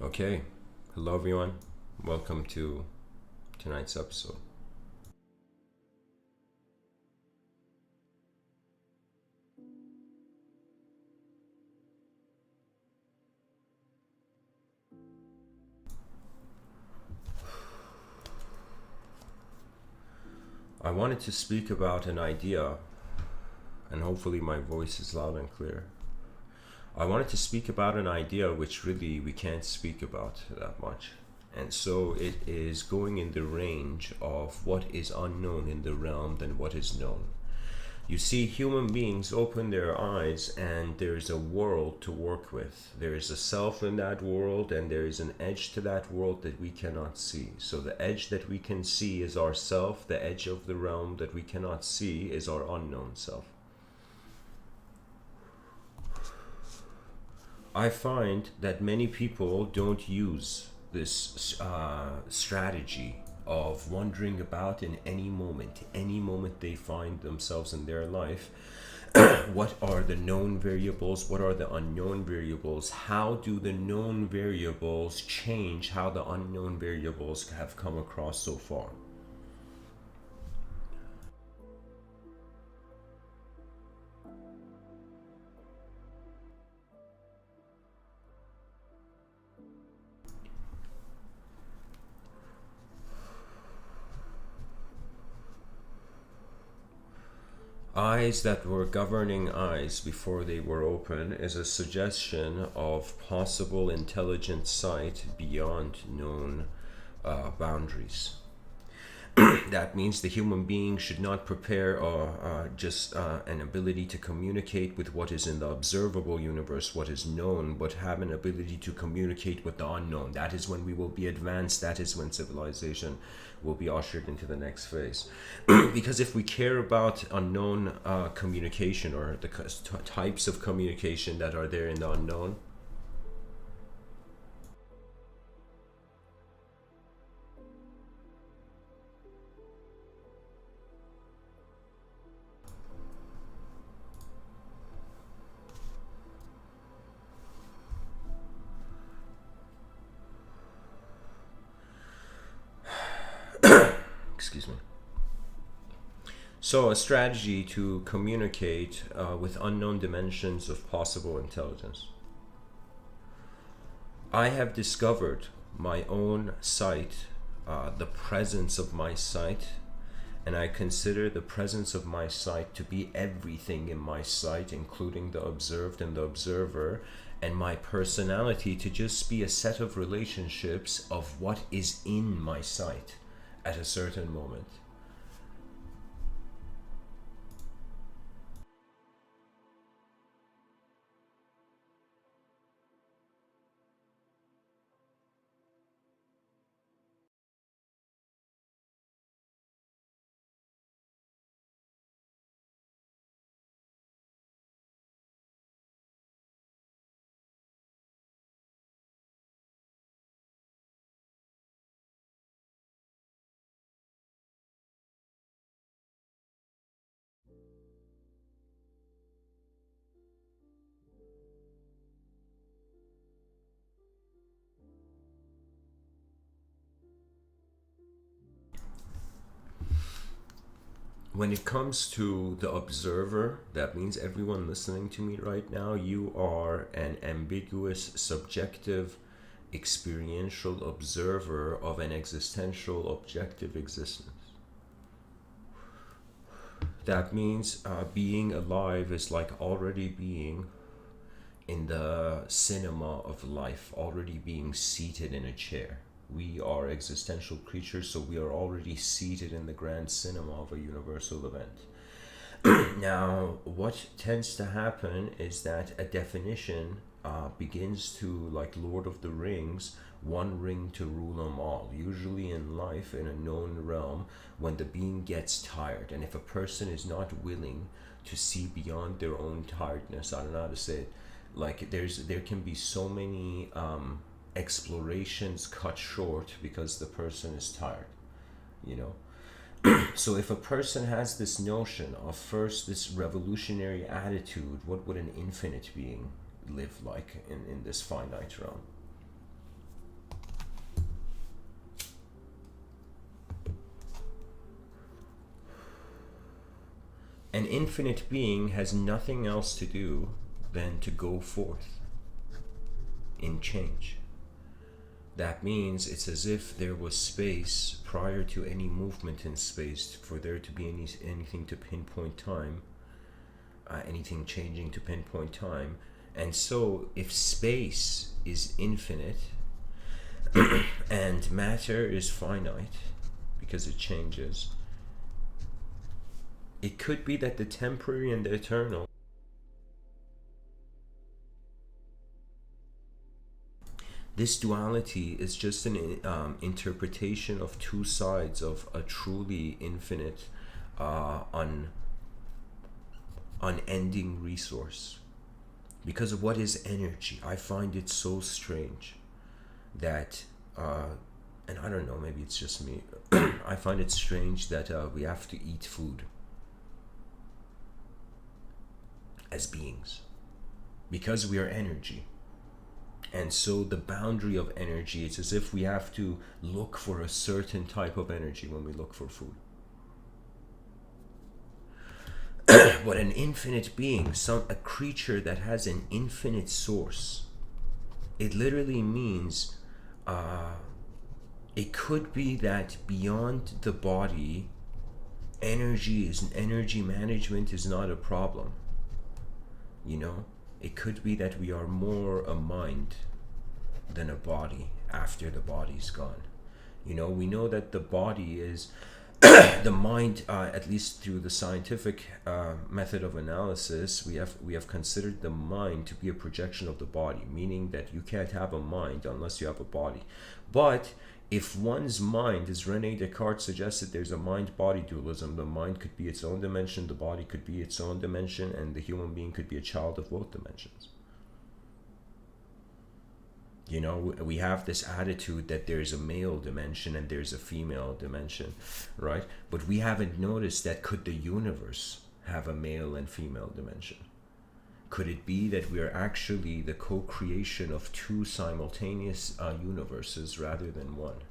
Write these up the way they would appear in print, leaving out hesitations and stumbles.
Okay, hello everyone. Welcome to tonight's episode. I wanted to speak about an idea, and hopefully my voice is loud and clear. I wanted to speak about an idea which really we can't speak about that much. And so it is going in the range of what is unknown in the realm than what is known. You see, human beings open their eyes and there is a world to work with. There is a self in that world and there is an edge to that world that we cannot see. So the edge that we can see is our self. The edge of the realm that we cannot see is our unknown self. I find that many people don't use this strategy of wondering about in any moment they find themselves in their life. What are the known variables? What are the unknown variables? How do the known variables change how the unknown variables have come across so far? Eyes that were governing eyes before they were open is a suggestion of possible intelligent sight beyond known boundaries. That means the human being should not prepare just an ability to communicate with what is in the observable universe, what is known, but have an ability to communicate with the unknown. That is when we will be advanced. That is when civilization will be ushered into the next phase. Because if we care about unknown communication or the types of communication that are there in the unknown, excuse me. So, a strategy to communicate with unknown dimensions of possible intelligence. I have discovered my own sight, the presence of my sight, and I consider the presence of my sight to be everything in my sight, including the observed and the observer, and my personality to just be a set of relationships of what is in my sight at a certain moment. When it comes to the observer, that means everyone listening to me right now, you are an ambiguous, subjective, experiential observer of an existential, objective existence. That means being alive is like already being in the cinema of life, already being seated in a chair. We are existential creatures, so we are already seated in the grand cinema of a universal event. Now, what tends to happen is that a definition begins to, like Lord of the Rings, one ring to rule them all. Usually in life, in a known realm, when the being gets tired, and if a person is not willing to see beyond their own tiredness, I don't know how to say it, like there can be so many explorations cut short because the person is tired, you know. So if a person has this notion of first this revolutionary attitude, what would an infinite being live like in this finite realm? An infinite being has nothing else to do than to go forth in change. That means it's as if there was space prior to any movement in space for there to be anything to pinpoint time, anything changing to pinpoint time. And so if space is infinite and matter is finite because it changes, it could be that the temporary and the eternal, this duality is just an interpretation of two sides of a truly infinite, unending resource. Because of what is energy, I find it so strange that, and I don't know, maybe it's just me, I find it strange that we have to eat food as beings because we are energy. And so the boundary of energy, it's as if we have to look for a certain type of energy when we look for food. But an infinite being, a creature that has an infinite source, it literally means it could be that beyond the body, energy management is not a problem. You know, it could be that we are more a mind than a body after the body's gone. You know, we know that the body is the mind, at least through the scientific method of analysis, we have considered the mind to be a projection of the body, meaning that you can't have a mind unless you have a body. But if one's mind, as Rene Descartes suggested, there's a mind-body dualism. The mind could be its own dimension, the body could be its own dimension, and the human being could be a child of both dimensions. You know, we have this attitude that there's a male dimension and there's a female dimension, right? But we haven't noticed that could the universe have a male and female dimension? Could it be that we are actually the co-creation of two simultaneous universes rather than one?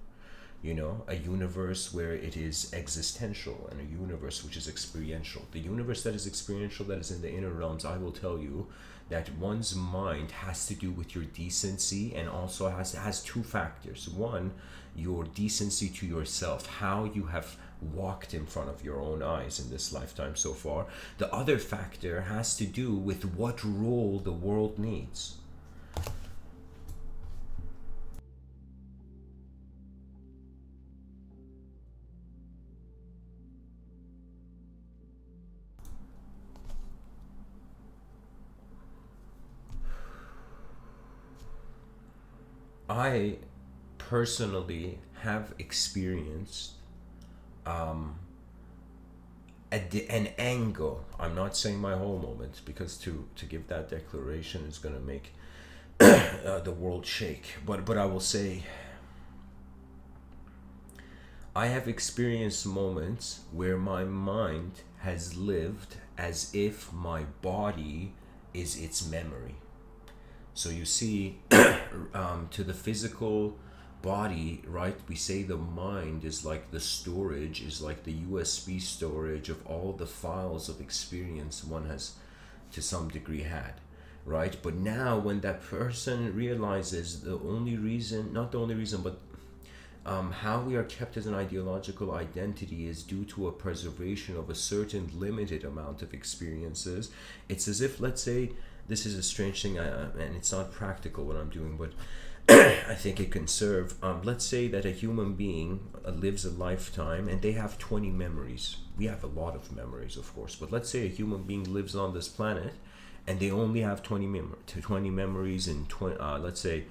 You know, a universe where it is existential and a universe which is experiential. The universe that is experiential, that is in the inner realms, I will tell you that one's mind has to do with your decency, and also has two factors. One, your decency to yourself, how you have walked in front of your own eyes in this lifetime so far. The other factor has to do with what role the world needs. I personally have experienced an angle. I'm not saying my whole moment, because to give that declaration is going to make the world shake. But I will say, I have experienced moments where my mind has lived as if my body is its memory. So you see, to the physical body, right, we say the mind is like the storage, is like the USB storage of all the files of experience one has to some degree had, right? But now when that person realizes the only reason, not the only reason, but how we are kept as an ideological identity is due to a preservation of a certain limited amount of experiences. It's as if, let's say, this is a strange thing, and it's not practical what I'm doing, but I think it can serve. Let's say that a human being lives a lifetime and they have 20 memories. We have a lot of memories, of course, but let's say a human being lives on this planet and they only have 20 memories in 20, let's say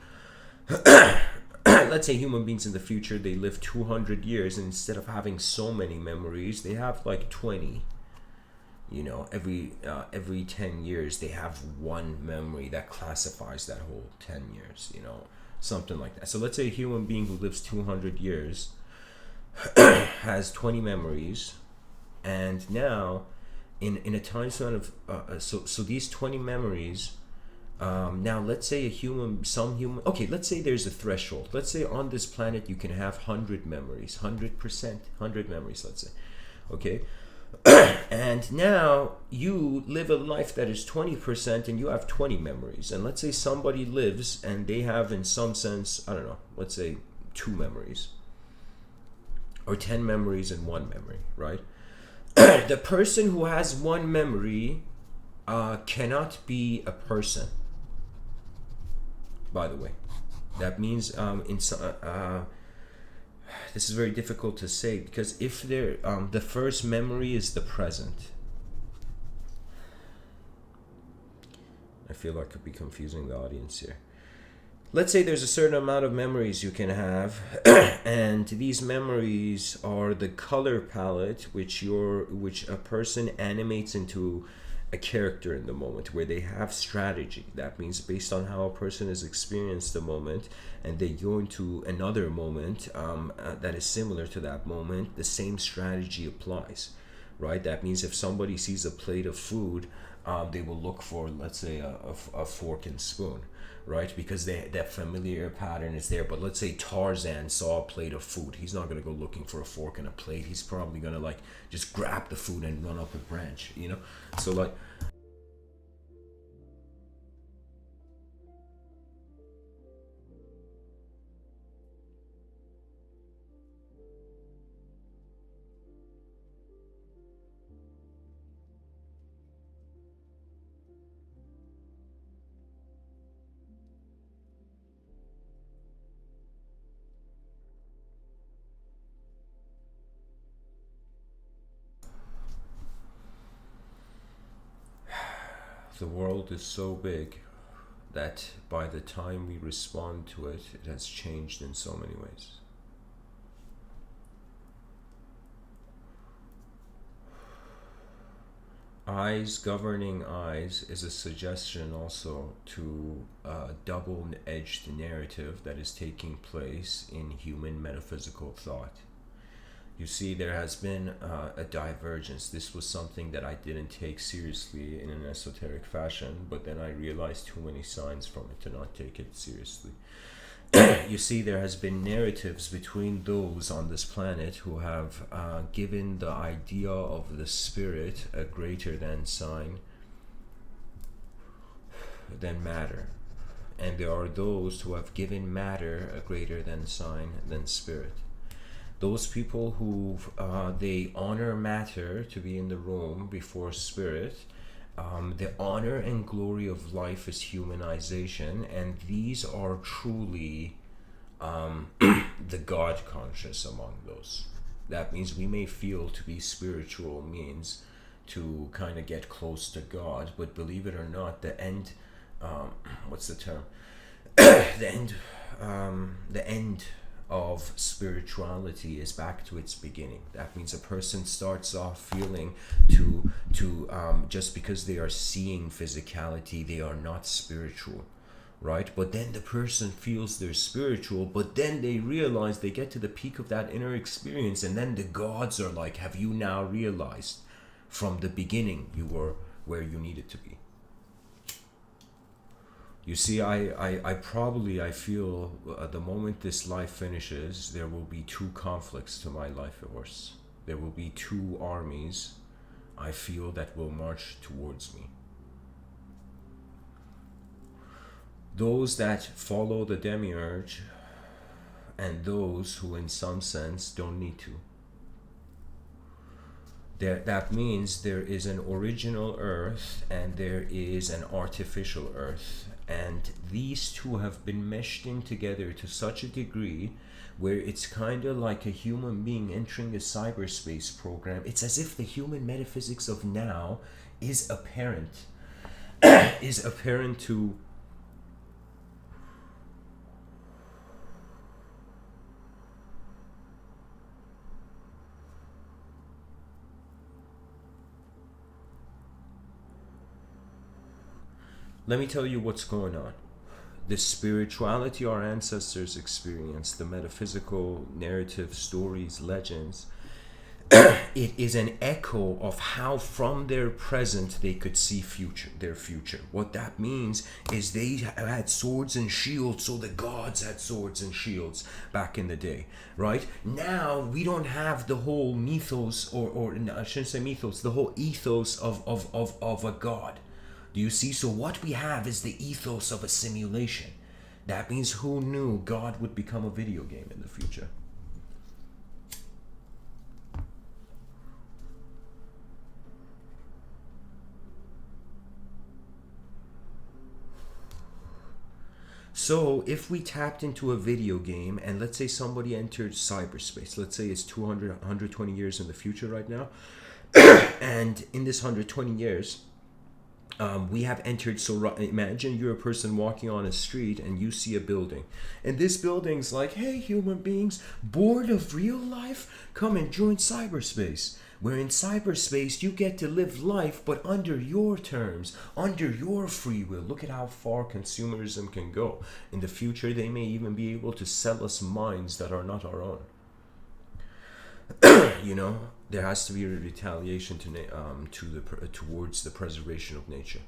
let's say human beings in the future, they live 200 years, and instead of having so many memories, they have like 20. You know, every 10 years they have one memory that classifies that whole 10 years, you know, something like that. So let's say a human being who lives 200 years has 20 memories, and now in a time span of so these 20 memories, now let's say okay, let's say there's a threshold. Let's say on this planet you can have 100 memories, 100%, 100 memories, let's say, okay. And now you live a life that is 20% and you have 20 memories. And let's say somebody lives and they have, in some sense, I don't know, let's say 2 memories or 10 memories and 1 memory, right? The person who has 1 memory cannot be a person, by the way. That means this is very difficult to say, because if there the first memory is the present. I feel like I could be confusing the audience here. Let's say there's a certain amount of memories you can have, and these memories are the color palette which a person animates into a character in the moment, where they have strategy. That means based on how a person has experienced the moment, and they go into another moment that is similar to that moment, the same strategy applies, right? That means if somebody sees a plate of food, they will look for, let's say, a fork and spoon, right? Because that familiar pattern is there. But let's say Tarzan saw a plate of food. He's not going to go looking for a fork and a plate. He's probably going to like just grab the food and run up a branch, you know? So like, the world is so big that by the time we respond to it, it has changed in so many ways. Eyes governing eyes is a suggestion also to a double-edged narrative that is taking place in human metaphysical thought. You see, there has been a divergence. This was something that I didn't take seriously in an esoteric fashion, but then I realized too many signs from it to not take it seriously. You see, there has been narratives between those on this planet who have given the idea of the spirit a greater than sign than matter. And there are those who have given matter a greater than sign than spirit. Those people who they honor matter to be in the room before spirit. The honor and glory of life is humanization, and these are truly the God conscious among those. That means we may feel to be spiritual means to kind of get close to God, but believe it or not, the end, what's the term? The end of spirituality is back to its beginning. That means a person starts off feeling to just because they are seeing physicality, they are not spiritual, right? But then the person feels they're spiritual, but then they realize, they get to the peak of that inner experience, and then the gods are like, have you now realized from the beginning you were where you needed to be? You see, I feel the moment this life finishes, there will be 2 conflicts to my life force. There will be 2 armies, I feel, that will march towards me. Those that follow the demiurge, and those who in some sense don't need to. That means there is an original earth and there is an artificial earth. And these two have been meshed in together to such a degree where it's kind of like a human being entering a cyberspace program. It's as if the human metaphysics of now is apparent, to let me tell you what's going on. The spirituality our ancestors experienced, the metaphysical narrative, stories, legends, It is an echo of how from their present they could see their future. What that means is they had swords and shields, so the gods had swords and shields back in the day, right? Now we don't have the whole mythos, or I shouldn't say mythos, the whole ethos of a god. Do you see? So what we have is the ethos of a simulation. That means who knew God would become a video game in the future? So if we tapped into a video game and let's say somebody entered cyberspace, let's say it's 200, 120 years in the future right now, and in this 120 years, we have entered. So imagine you're a person walking on a street and you see a building, and this building's like, hey, human beings, bored of real life? Come and join cyberspace. Where in cyberspace you get to live life, but under your terms, under your free will. Look at how far consumerism can go. In the future, they may even be able to sell us minds that are not our own. You know, there has to be a retaliation towards the preservation of nature.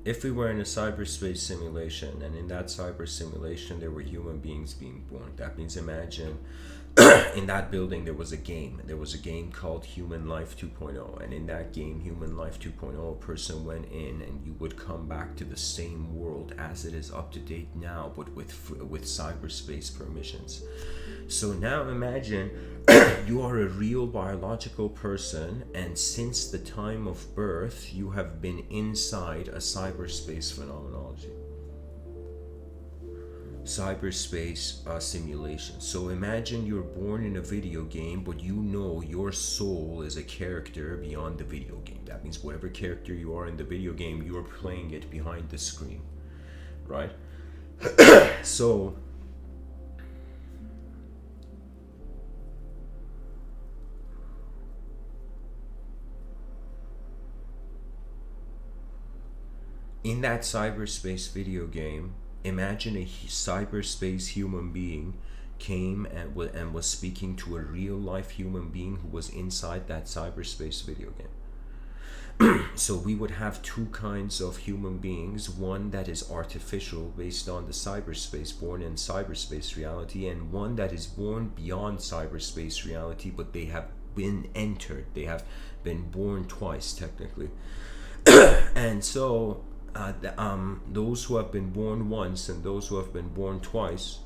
If we were in a cyberspace simulation, and in that cyber simulation there were human beings being born, that means imagine in that building there was a game. There was a game called Human Life 2.0, and in that game, Human Life 2.0, a person went in and you would come back to the same world as it is up to date now, but with cyberspace permissions. So now imagine you are a real biological person, and since the time of birth you have been inside a cyberspace phenomenology, cyberspace simulation. So imagine you're born in a video game, but you know your soul is a character beyond the video game. That means whatever character you are in the video game, you're playing it behind the screen, right? So in that cyberspace video game, imagine a cyberspace human being came and was speaking to a real life human being who was inside that cyberspace video game. So we would have two kinds of human beings, one that is artificial based on the cyberspace, born in cyberspace reality, and one that is born beyond cyberspace reality, but they have been born twice technically. And so those who have been born once and those who have been born twice,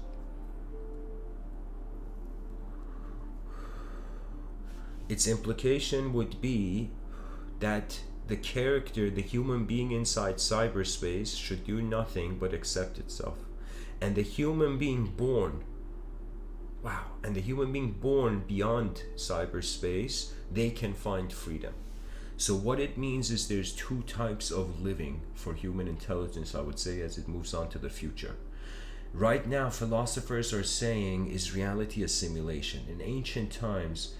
its implication would be that the character, the human being inside cyberspace, should do nothing but accept itself. And the human being born, and the human being born beyond cyberspace, they can find freedom. So what it means is there's two types of living for human intelligence, I would say, as it moves on to the future. Right now, philosophers are saying, is reality a simulation? In ancient times,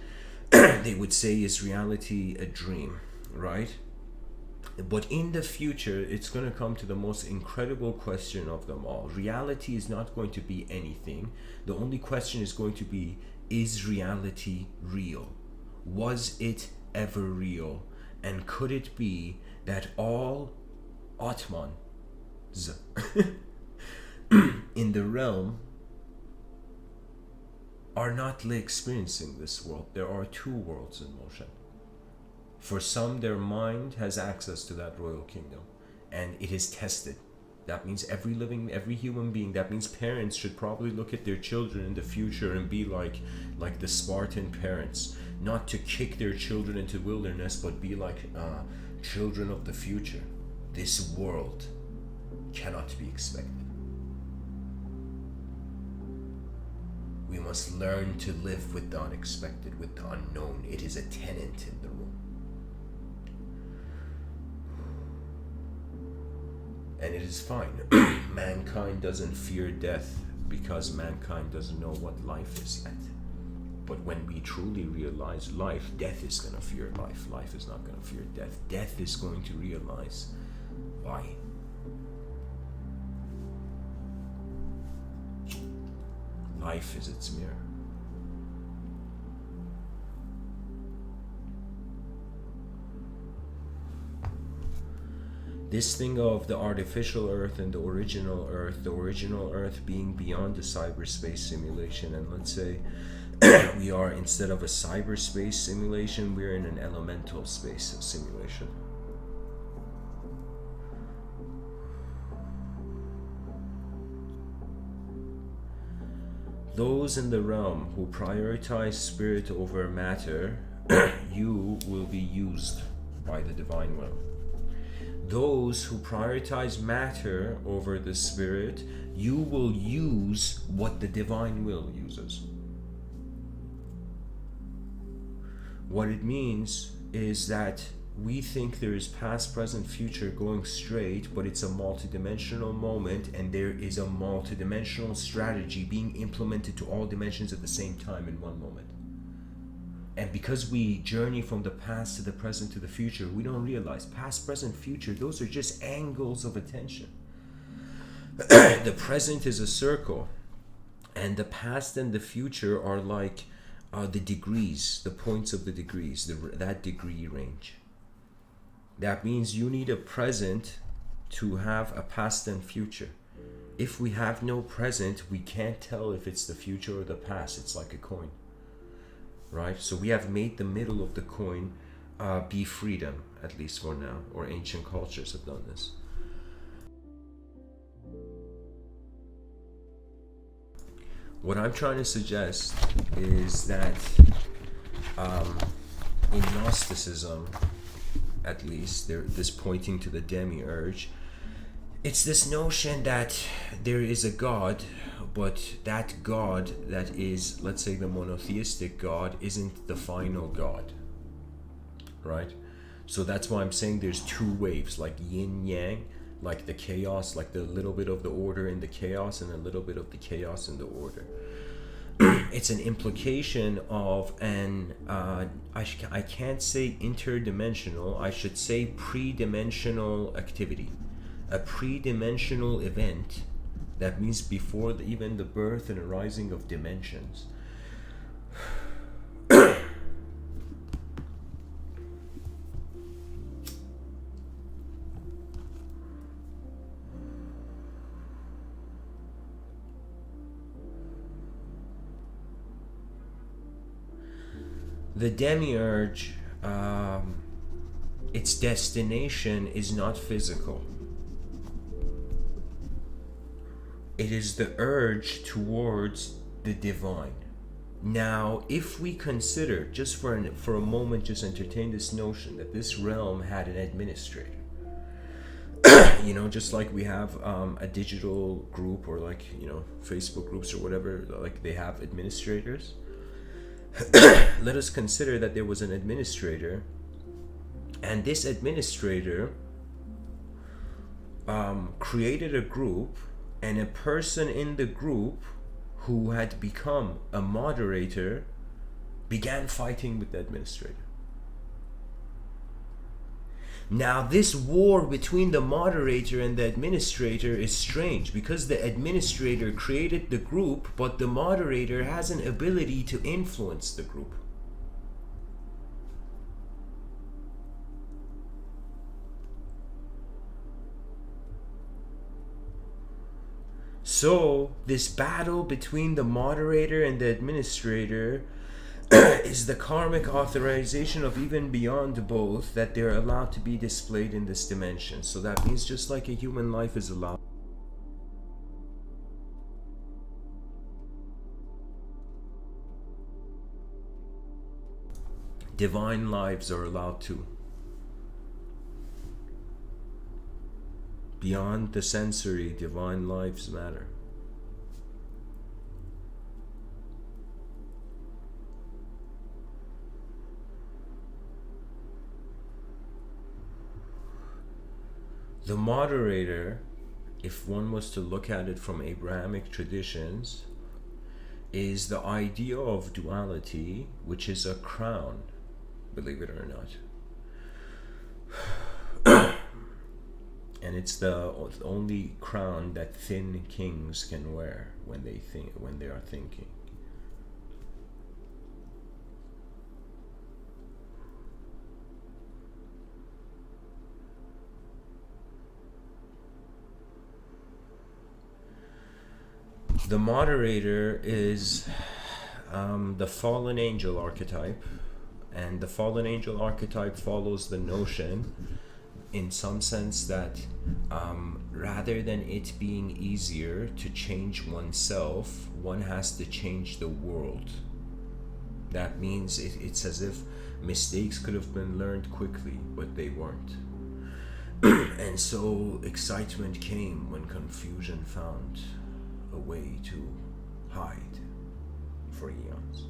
they would say, is reality a dream, right? But in the future, it's going to come to the most incredible question of them all. Reality is not going to be anything. The only question is going to be, is reality real? Was it ever real? And could it be that all Atmans in the realm are not experiencing this world? There are two worlds in motion. For some, their mind has access to that royal kingdom, and it is tested. That means every human being. That means parents should probably look at their children in the future and be like the Spartan parents, not to kick their children into wilderness, but be like children of the future. This world cannot be expected. We must learn to live with the unexpected, with the unknown. It is a tenant in the room. And it is fine. Mankind doesn't fear death because mankind doesn't know what life is yet. But when we truly realize life, death is going to fear life. Life is not going to fear death. Death is going to realize why. Life is its mirror. This thing of the artificial Earth and the original Earth being beyond the cyberspace simulation, and let's say we are, instead of a cyberspace simulation, we're in an elemental space simulation. Those in the realm who prioritize spirit over matter, you will be used by the divine will. Those who prioritize matter over the spirit, you will use what the divine will uses. What it means is that we think there is past, present, future going straight, but it's a multidimensional moment, and there is a multidimensional strategy being implemented to all dimensions at the same time in one moment. And because we journey from the past to the present to the future, we don't realize past, present, future, those are just angles of attention. The present is a circle, and the past and the future are like the degrees, the points of the degrees, that degree range. That means you need a present to have a past and future. If we have no present, we can't tell if it's the future or the past. It's like a coin. Right? So we have made the middle of the coin be freedom, at least for now, or ancient cultures have done this. What I'm trying to suggest is that in Gnosticism, at least, this pointing to the demiurge, it's this notion that there is a God, but that God that is, let's say, the monotheistic God isn't the final God, right? So that's why I'm saying there's two waves, like yin yang, like the chaos, like the little bit of the order in the chaos and a little bit of the chaos in the order. It's an implication of an, I can't say interdimensional, I should say pre-dimensional activity. A pre-dimensional event, that means before even the birth and arising of dimensions. The demiurge, its destination is not physical. It is the urge towards the divine. Now, if we consider, just for a moment, just entertain this notion that this realm had an administrator. You know, just like we have a digital group, or like, you know, Facebook groups or whatever, like they have administrators. Let us consider that there was an administrator, and this administrator created a group, and a person in the group who had become a moderator began fighting with the administrator. Now, this war between the moderator and the administrator is strange, because the administrator created the group, but the moderator has an ability to influence the group. So, this battle between the moderator and the administrator is the karmic authorization of even beyond both, that they're allowed to be displayed in this dimension. So that means just like a human life is allowed Divine lives are allowed to. Beyond the sensory, divine lives matter. The moderator, if one was to look at it from Abrahamic traditions, is the idea of duality, which is a crown, believe it or not. And it's the only crown that thin kings can wear when they are thinking. The moderator is the fallen angel archetype, and the fallen angel archetype follows the notion, in some sense, that rather than it being easier to change oneself, one has to change the world. That means it's as if mistakes could have been learned quickly, but they weren't. And so excitement came when confusion found a way to hide for eons.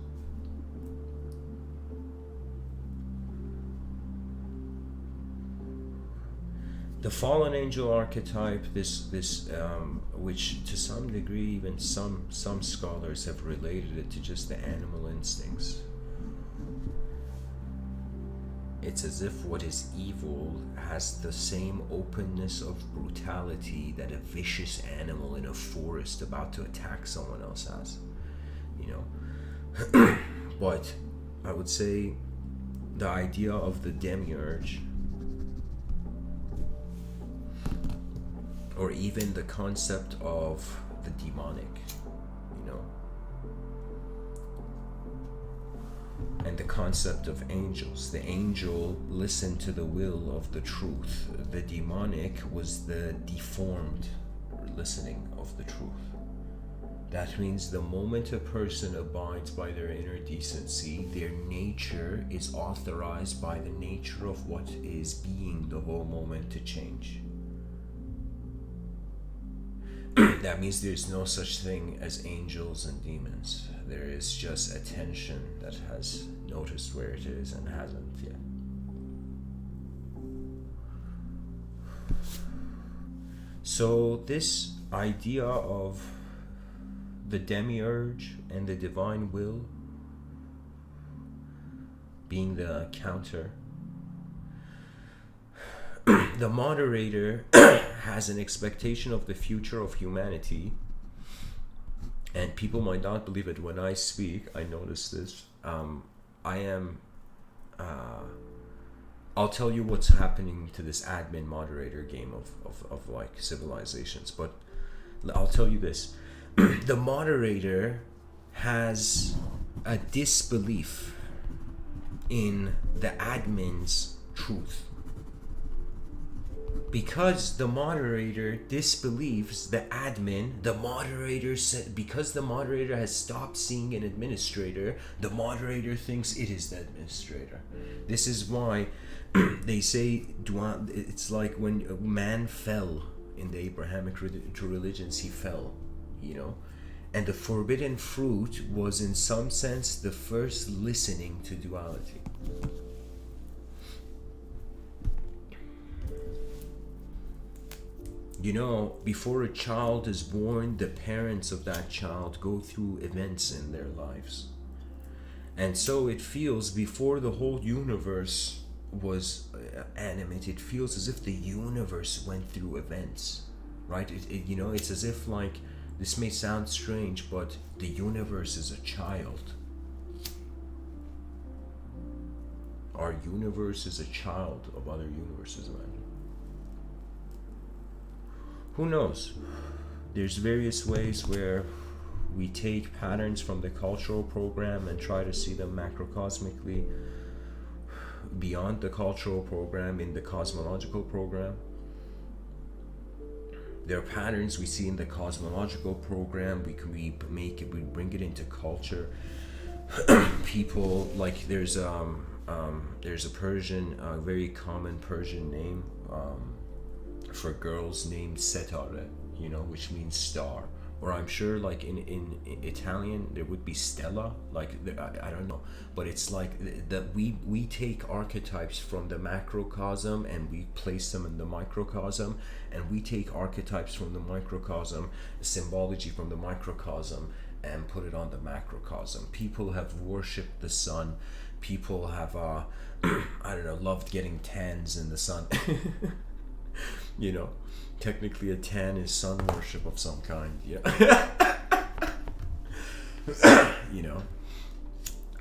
The fallen angel archetype, this which to some degree even some scholars have related it to just the animal instincts. It's as if what is evil has the same openness of brutality that a vicious animal in a forest about to attack someone else has, you know. But I would say the idea of the demiurge, or even the concept of the demonic, you know, and the concept of angels. The angel listened to the will of the truth. The demonic was the deformed listening of the truth. That means the moment a person abides by their inner decency, their nature is authorized by the nature of what is being the whole moment to change. That means there's no such thing as angels and demons. There is just attention that has noticed where it is and hasn't yet. So this idea of the demiurge and the divine will being the counter, the moderator has an expectation of the future of humanity, and people might not believe it when I speak. I notice this. I'll tell you what's happening to this admin moderator game of like civilizations, but I'll tell you this. The moderator has a disbelief in the admin's truth. Because the moderator disbelieves the admin, because the moderator has stopped seeing an administrator, the moderator thinks it is the administrator. This is why they say it's like when a man fell in the Abrahamic religions, he fell, you know, and the forbidden fruit was in some sense the first listening to duality. You know, before a child is born, the parents of that child go through events in their lives. And so it feels, before the whole universe was animate, it feels as if the universe went through events, right? You know, it's as if, like, this may sound strange, but the universe is a child. Our universe is a child of other universes, man. Who knows? There's various ways where we take patterns from the cultural program and try to see them macrocosmically beyond the cultural program in the cosmological program. There are patterns we see in the cosmological program. We bring it into culture. People, like, there's There's a Persian, very common Persian name for girls named Setare, which means star. Or I'm sure, like in Italian, there would be Stella. Like I don't know, but it's like that we take archetypes from the macrocosm and we place them in the microcosm, and we take archetypes from the microcosm, symbology from the microcosm, and put it on the macrocosm. People have worshipped the sun. People have I don't know, loved getting tans in the sun. you know Technically a tan is sun worship of some kind.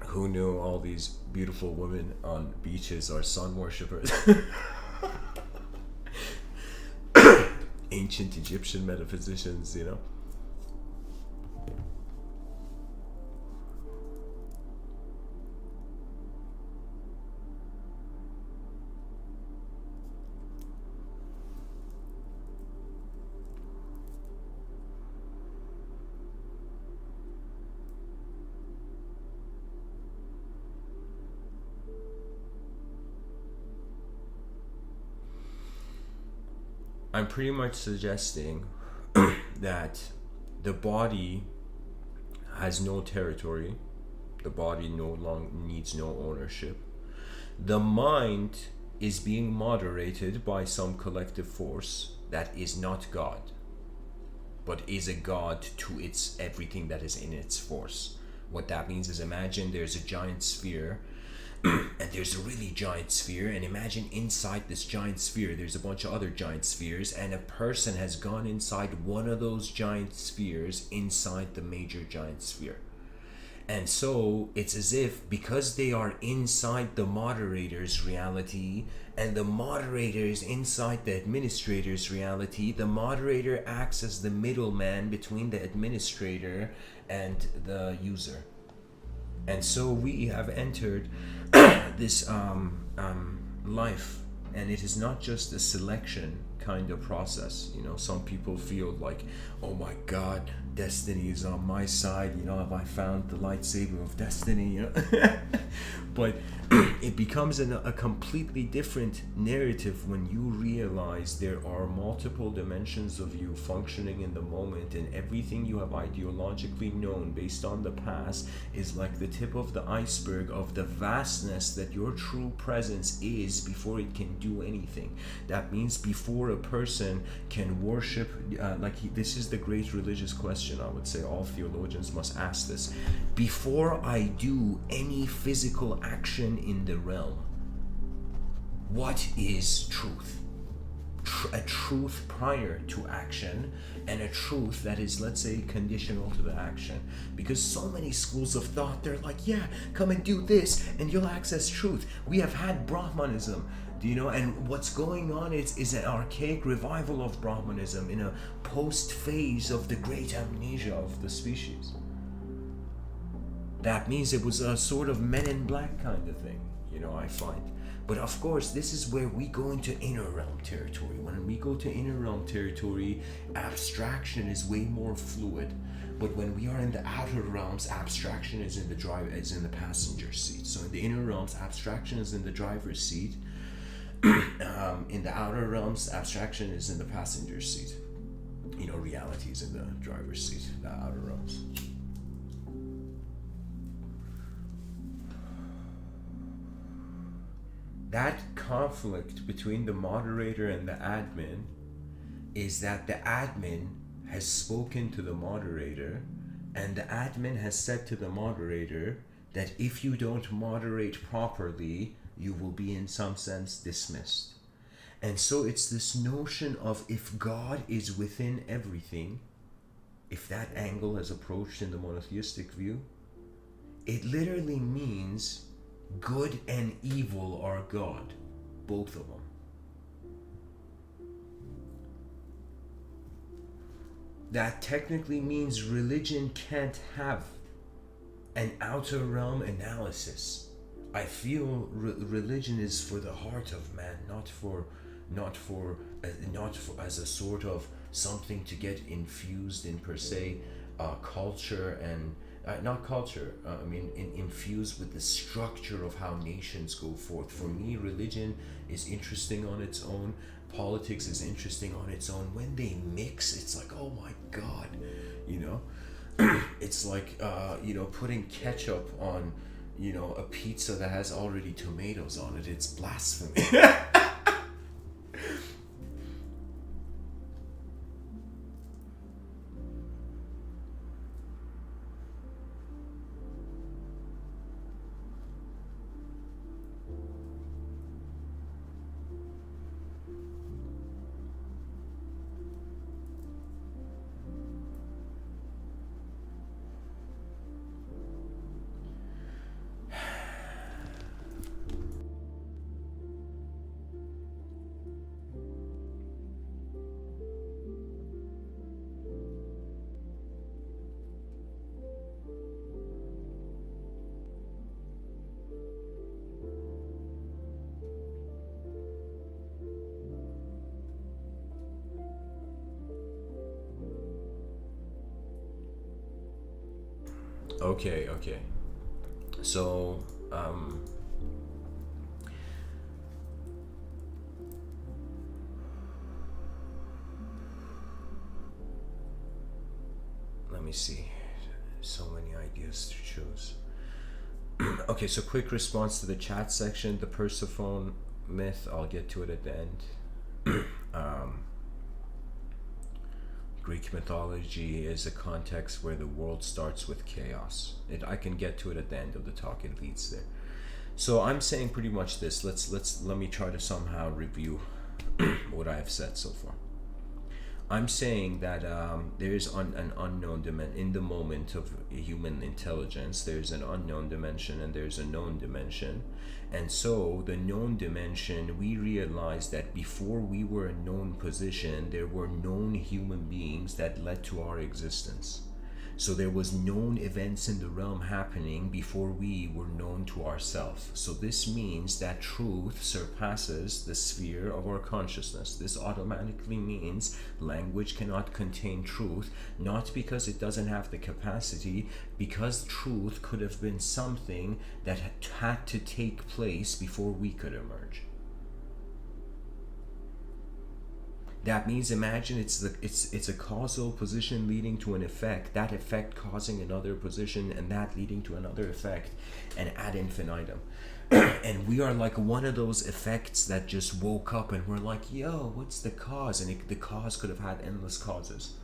Who knew all these beautiful women on beaches are sun worshippers? Ancient Egyptian metaphysicians. I'm pretty much suggesting that the body has no territory. The body no longer needs no ownership. The mind is being moderated by some collective force that is not God, but is a God to its everything that is in its force. What that means is, imagine there's a giant sphere and there's a really giant sphere, and imagine inside this giant sphere there's a bunch of other giant spheres, and a person has gone inside one of those giant spheres inside the major giant sphere. And so it's as if, because they are inside the moderator's reality and the moderator is inside the administrator's reality, the moderator acts as the middleman between the administrator and the user. And so we have entered this life, and it is not just a selection kind of process. Some people feel like, oh my God, destiny is on my side. Have I found the lightsaber of destiny? But it becomes a completely different narrative when you realize there are multiple dimensions of you functioning in the moment, and everything you have ideologically known based on the past is like the tip of the iceberg of the vastness that your true presence is before it can do anything. That means before a person can worship, this is the great religious question, I would say all theologians must ask this. Before I do any physical action in the realm, what is truth? A truth prior to action, and a truth that is, let's say, conditional to the action. Because so many schools of thought, they're like, yeah, come and do this and you'll access truth. We have had Brahmanism, and what's going on is an archaic revival of Brahmanism in a post phase of the great amnesia of the species. That means it was a sort of Men in Black kind of thing, I find. But of course, this is where we go into inner realm territory. When we go to inner realm territory, abstraction is way more fluid. But when we are in the outer realms, abstraction is in the passenger seat. So in the inner realms, abstraction is in the driver's seat. In the outer realms, abstraction is in the passenger seat. Reality is in the driver's seat, the outer realms. That conflict between the moderator and the admin is that the admin has spoken to the moderator, and the admin has said to the moderator that if you don't moderate properly, you will be in some sense dismissed. And so it's this notion of, if God is within everything, if that angle is approached in the monotheistic view, it literally means good and evil are God, both of them. That technically means religion can't have an outer realm analysis. I feel religion is for the heart of man, not for as a sort of something to get infused in per se culture not culture, I mean infused with the structure of how nations go forth. For me, religion is interesting on its own, politics is interesting on its own. When they mix, it's like, oh my god, you know. It's like putting ketchup on a pizza that has already tomatoes on it. It's blasphemy. Okay. So, let me see. So many ideas to choose. Okay, so quick response to the chat section. The Persephone myth, I'll get to it at the end. Greek mythology is a context where the world starts with chaos. I can get to it at the end of the talk. It leads there. So I'm saying pretty much this. Let me try to somehow review what I have said so far. I'm saying that there is an unknown dimension in the moment of human intelligence. There's an unknown dimension and there's a known dimension. And so the known dimension, we realize that before we were a known position, there were known human beings that led to our existence. So there was known events in the realm happening before we were known to ourselves. So this means that truth surpasses the sphere of our consciousness. This automatically means language cannot contain truth, not because it doesn't have the capacity, because truth could have been something that had to take place before we could emerge. That means, imagine it's a causal position leading to an effect, that effect causing another position, and that leading to another effect, and ad infinitum. And we are like one of those effects that just woke up and we're like, yo, what's the cause? And the cause could have had endless causes.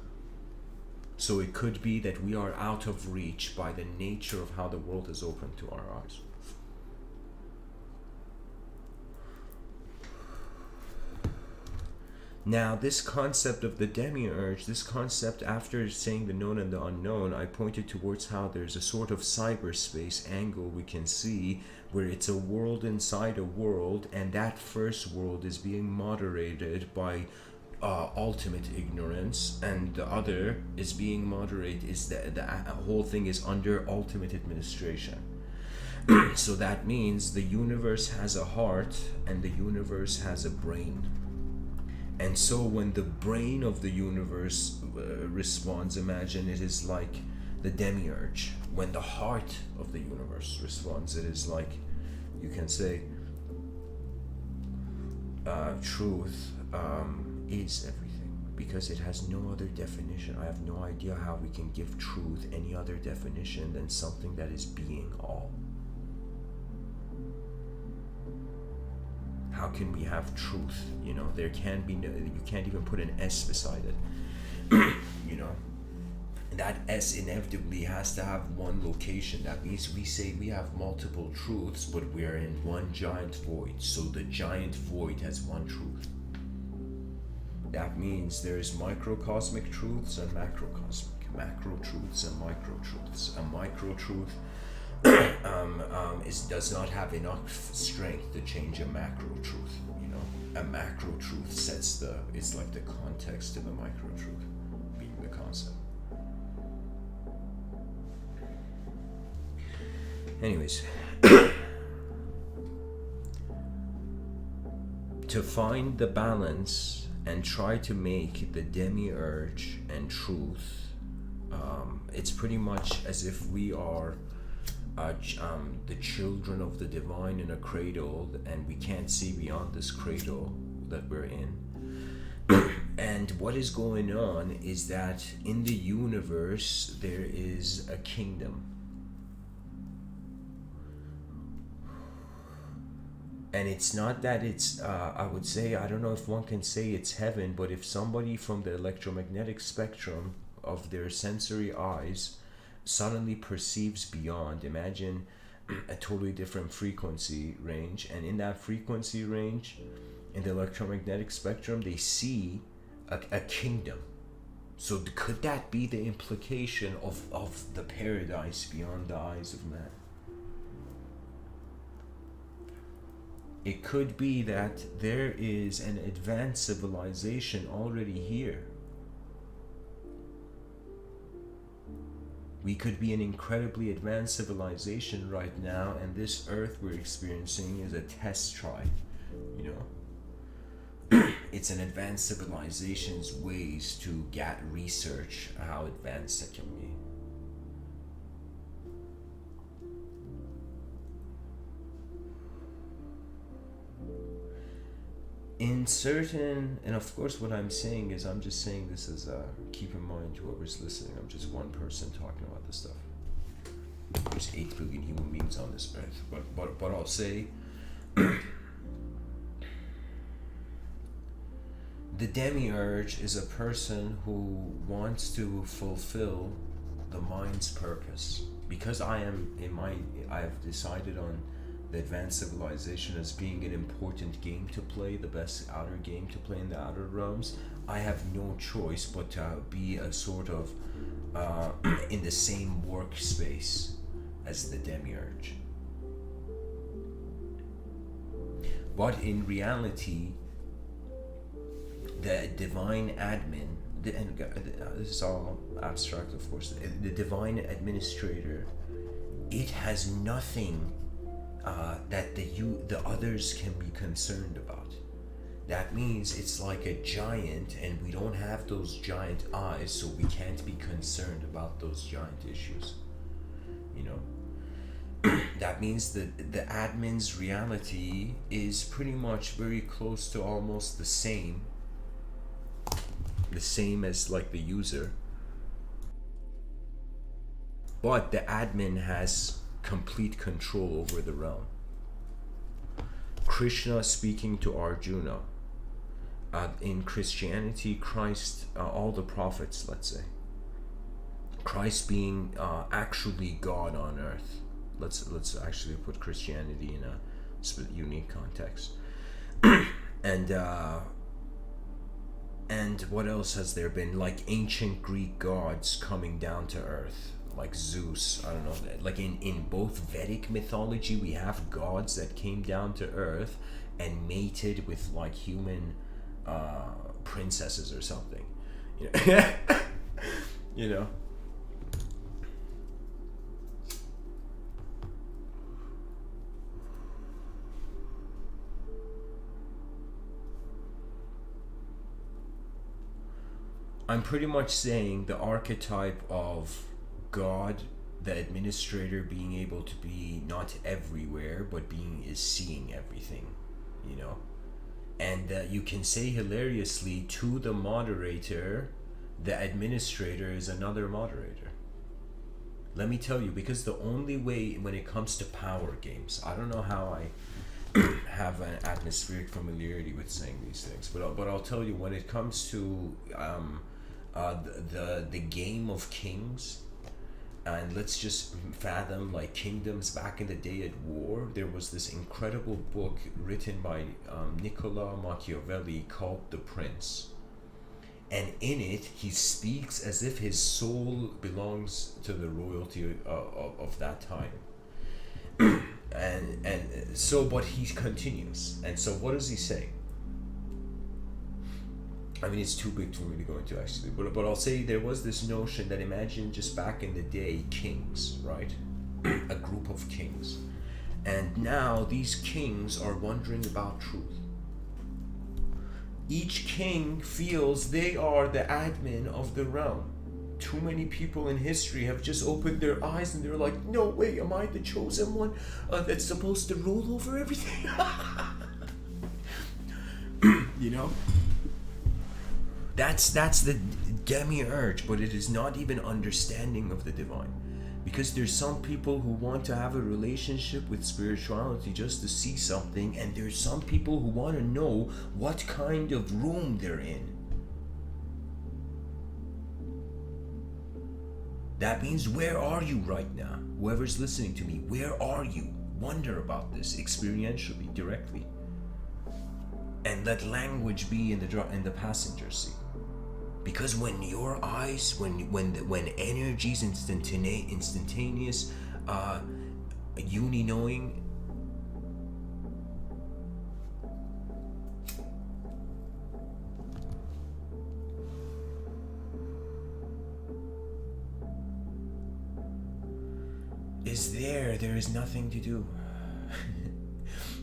So it could be that we are out of reach by the nature of how the world is open to our eyes. Now, this concept of the demiurge, this concept, after saying the known and the unknown, I pointed towards how there's a sort of cyberspace angle we can see where it's a world inside a world, and that first world is being moderated by ultimate ignorance, and the other is being moderated, is the whole thing is under ultimate administration. So that means the universe has a heart and the universe has a brain. And so when the brain of the universe responds, imagine it is like the demiurge. When the heart of the universe responds, it is like, you can say, truth is everything, because it has no other definition. I have no idea how we can give truth any other definition than something that is being all. How can we have truth? There can be no, you can't even put an S beside it. That S inevitably has to have one location. That means we say we have multiple truths, but we're in one giant void. So the giant void has one truth. That means there's microcosmic truths and macrocosmic, macro truths and micro truths. A micro truth does not have enough strength to change a macro truth. A macro truth it's like the context to the micro truth being the concept. Anyways, to find the balance and try to make the demiurge and truth It's pretty much as if we are the children of the divine in a cradle, and we can't see beyond this cradle that we're in. And what is going on is that in the universe there is a kingdom. And it's not that it's, I would say, I don't know if one can say it's heaven, but if somebody from the electromagnetic spectrum of their sensory eyes suddenly perceives beyond, imagine a totally different frequency range, and in that frequency range, in the electromagnetic spectrum, they see a kingdom. So could that be the implication of the paradise beyond the eyes of man? It could be that there is an advanced civilization already here. We could be an incredibly advanced civilization right now, and this earth we're experiencing is a test try, you know? It's an advanced civilization's ways to get research how advanced it can be. In certain, and of course what I'm saying is, I'm just saying this as keep in mind whoever's listening, I'm just one person talking about this stuff. There's 8 billion human beings on this earth, but I'll say the demiurge is a person who wants to fulfill the mind's purpose. Because I have decided on the advanced civilization as being an important game to play, the best outer game to play in the outer realms, I have no choice but to be a sort of in the same workspace as the demiurge. But in reality, the divine admin, this is all abstract of course, the divine administrator, it has nothing that the others can be concerned about. That means it's like a giant, and we don't have those giant eyes, so we can't be concerned about those giant issues. You know, that means that the admin's reality is pretty much very close to almost the same as like the user, but the admin has complete control over the realm. Krishna speaking to Arjuna. In Christianity, Christ, all the prophets, let's say, Christ being actually God on earth. Let's actually put Christianity in a unique context. And what else has there been? Like ancient Greek gods coming down to earth, like Zeus. I don't know, like in both Vedic mythology we have gods that came down to earth and mated with like human princesses or something, you know. You know, I'm pretty much saying the archetype of God, the administrator, being able to be not everywhere, but is seeing everything, you know. And you can say hilariously to the moderator, the administrator is another moderator. Let me tell you, because the only way when it comes to power games, I don't know how I have an atmospheric familiarity with saying these things, but I'll tell you, when it comes to the game of kings, and let's just fathom like kingdoms back in the day at war, there was this incredible book written by Niccolo Machiavelli called The Prince. And in it, he speaks as if his soul belongs to the royalty of that time. and so, but he continues. And so what does he say? I mean, it's too big for me to go into actually, but I'll say there was this notion that, imagine just back in the day, kings, right? A group of kings. And now these kings are wondering about truth. Each king feels they are the admin of the realm. too many people in history have just opened their eyes and they're like, no way, am I the chosen one that's supposed to rule over everything? You know? That's the demiurge, but it is not even understanding of the divine. Because there's some people who want to have a relationship with spirituality just to see something, and there's some people who want to know what kind of room they're in. That means, where are you right now? Whoever's listening to me, where are you? Wonder about this experientially, directly. And let language be in the passenger seat. Because when your eyes, when energy's instantaneous, uni-knowing, is there is nothing to do.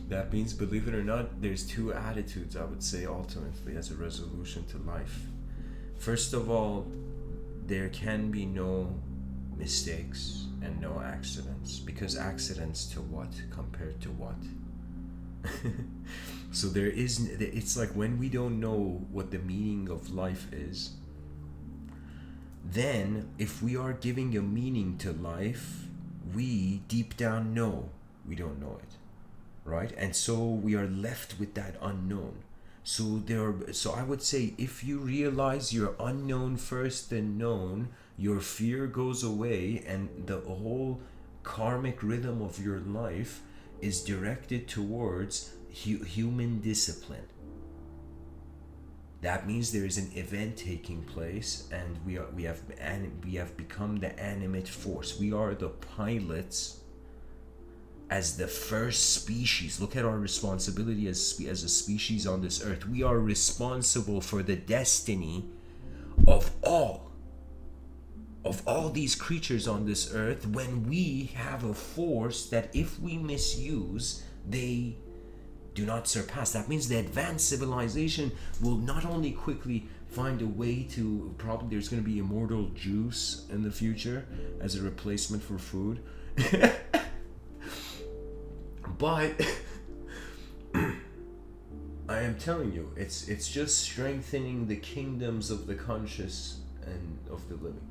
That means, believe it or not, there's two attitudes, I would say, ultimately, as a resolution to life. First of all, there can be no mistakes and no accidents, because accidents to what compared to what? So there is, it's like when we don't know what the meaning of life is, then if we are giving a meaning to life, we deep down know we don't know it, right? And so we are left with that unknown. So I would say, if you realize you're unknown first then known, your fear goes away, and the whole karmic rhythm of your life is directed towards human discipline. That means there is an event taking place, and we have become the animate force. We are the pilots. As the first species, look at our responsibility as a species on this earth. We are responsible for the destiny of all these creatures on this earth, when we have a force that, if we misuse, they do not surpass. That means the advanced civilization will not only quickly find a way to, probably there's going to be immortal juice in the future as a replacement for food. But I am telling you, it's just strengthening the kingdoms of the conscious and of the living.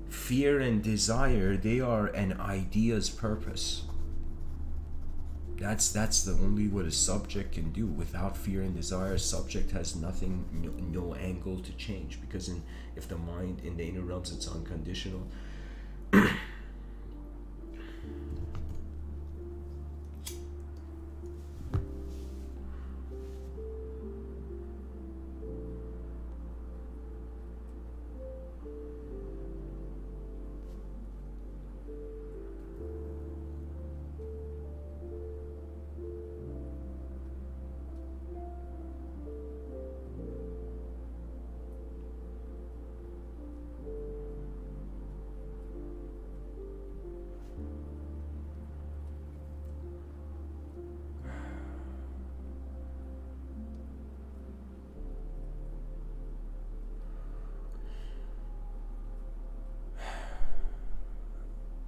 Fear and desire, they are an idea's purpose. That's the only what a subject can do. Without fear and desire, subject has nothing, no angle to change. Because if the mind in the inner realms, it's unconditional.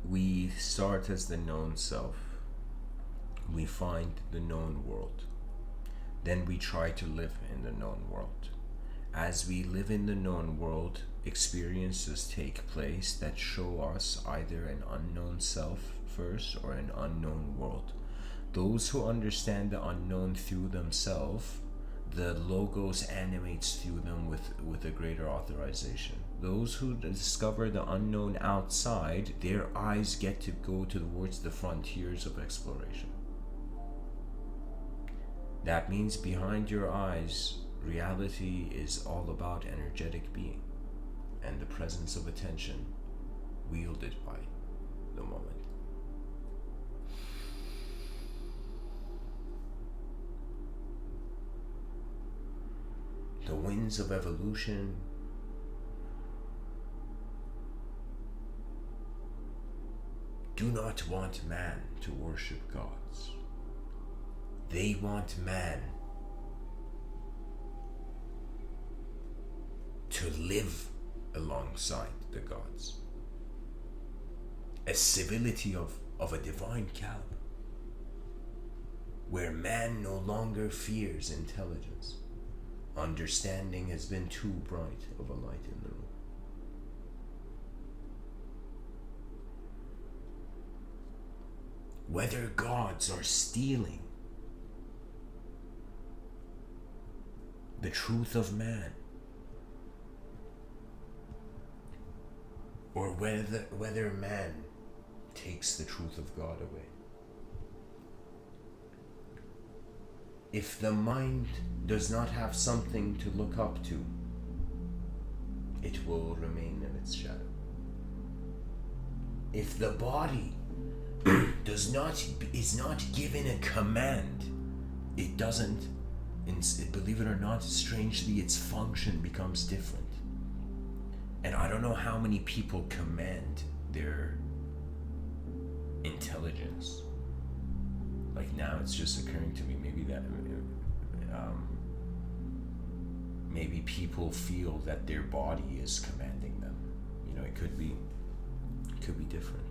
We start as the known self. We find the known world. Then we try to live in the known world. As we live in the known world, experiences take place that show us either an unknown self first or an unknown world. Those who understand the unknown through themselves, the logos animates through them with a greater authorization. Those who discover the unknown outside, their eyes get to go towards the frontiers of exploration. That means behind your eyes, reality is all about energetic being and the presence of attention wielded by the moment. The winds of evolution do not want man to worship gods. They want man to live alongside the gods. A civility of a divine caliber, where man no longer fears intelligence. Understanding has been too bright of a light in the room. Whether gods are stealing the truth of man, or whether man takes the truth of God away. If the mind does not have something to look up to, it will remain in its shadow. If the body is not given a command, it doesn't, believe it or not, strangely, its function becomes different. And I don't know how many people command their intelligence. Like now it's just occurring to me, maybe that maybe people feel that their body is commanding them. You know, it could be different.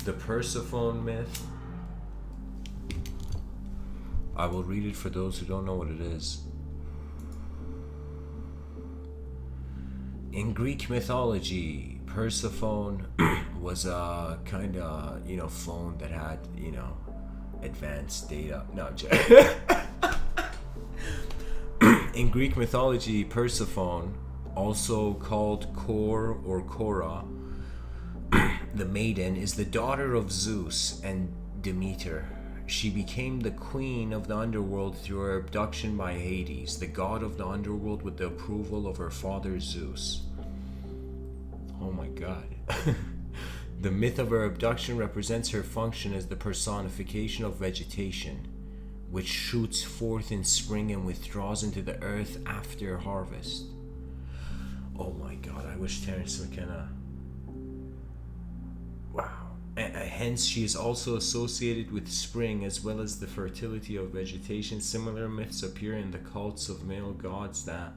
The Persephone myth, I will read it for those who don't know what it is. In Greek mythology, Persephone was a kind of, phone that had, advanced data. No, I'm joking. In Greek mythology, Persephone, also called Kor or Kora, the maiden, is the daughter of Zeus and Demeter. She became the queen of the underworld through her abduction by Hades, the god of the underworld, with the approval of her father Zeus. Oh my god. The myth of her abduction represents her function as the personification of vegetation, which shoots forth in spring and withdraws into the earth after harvest. Oh my god, I wish Terence McKenna... Wow. Hence, she is also associated with spring as well as the fertility of vegetation. Similar myths appear in the cults of male gods that,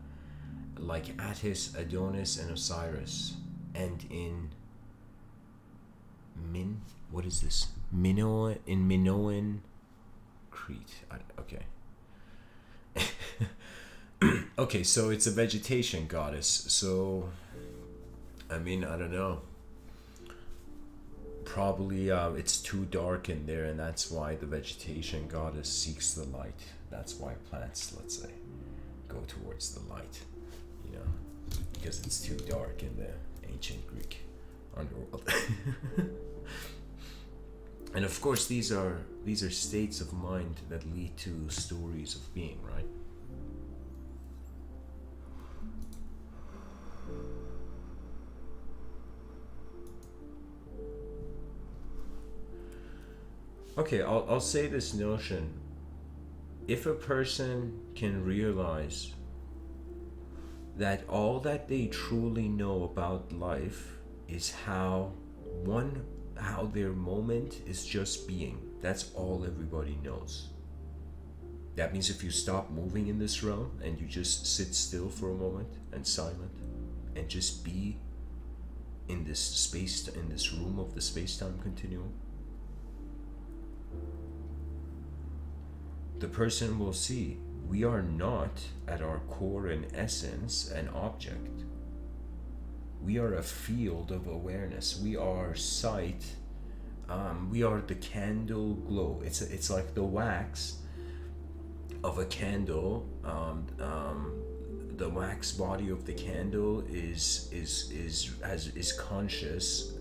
like Attis, Adonis, and Osiris, and in Minoan Crete. Okay. Okay, so it's a vegetation goddess. So, I don't know. Probably it's too dark in there, and that's why the vegetation goddess seeks the light. That's why plants, let's say, go towards the light, because it's too dark in the ancient Greek underworld. And of course, these are states of mind that lead to stories of being, right? Okay, I'll say this notion. If a person can realize that all that they truly know about life is how their moment is just being. That's all everybody knows. That means if you stop moving in this realm and you just sit still for a moment and silent and just be in this space, in this room of the space-time continuum, the person will see we are not at our core and essence an object. We are a field of awareness. We are sight. We are the candle glow. It's like the wax of a candle. The wax body of the candle is conscious.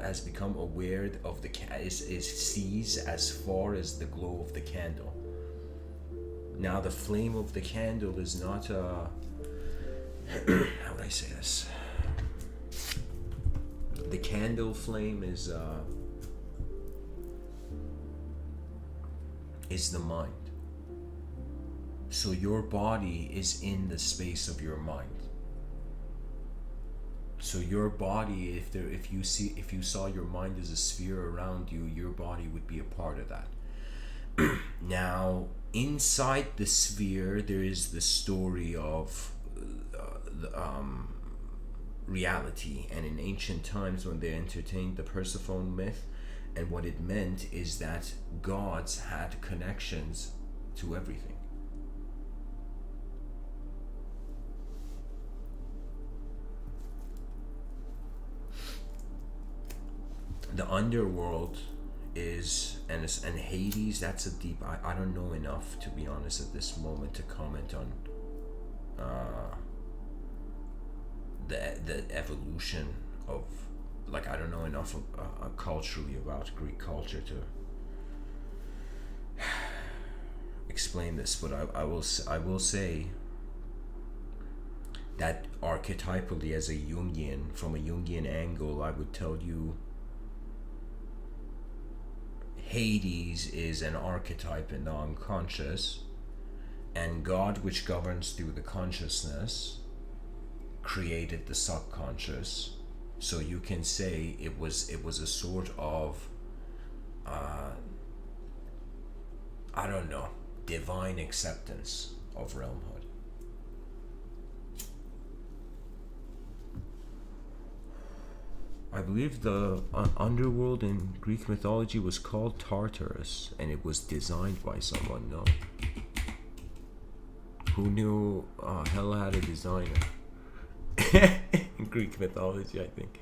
Has become aware of the sees as far as the glow of the candle. Now the flame of the candle is not how would I say this? The candle flame is the mind. So your body is in the space of your mind. So your body, if you saw your mind as a sphere around you, your body would be a part of that. Now, inside the sphere, there is the story of reality. And in ancient times, when they entertained the Persephone myth, and what it meant is that gods had connections to everything. The underworld is, and Hades, that's a deep, I don't know enough, to be honest, at this moment to comment on the evolution of, like, I don't know enough culturally about Greek culture to explain this, but I will say that archetypally, as a Jungian, from a Jungian angle, I would tell you Hades is an archetype in the unconscious, and God, which governs through the consciousness, created the subconscious. So you can say it was a sort of I don't know, divine acceptance of realmhood. I believe the underworld in Greek mythology was called Tartarus, and it was designed by someone. No, who knew hell had a designer? In Greek mythology, I think.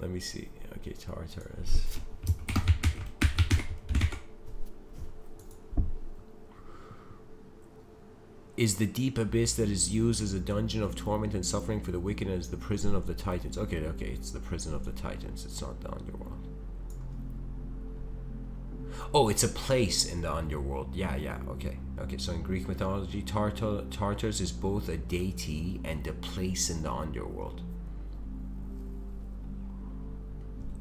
Let me see. Okay, Tartarus. Is the deep abyss that is used as a dungeon of torment and suffering for the wicked, and is the prison of the Titans. Okay, it's the prison of the Titans. It's not the underworld. Oh, it's a place in the underworld. Yeah, okay. So in Greek mythology, Tartarus is both a deity and a place in the underworld.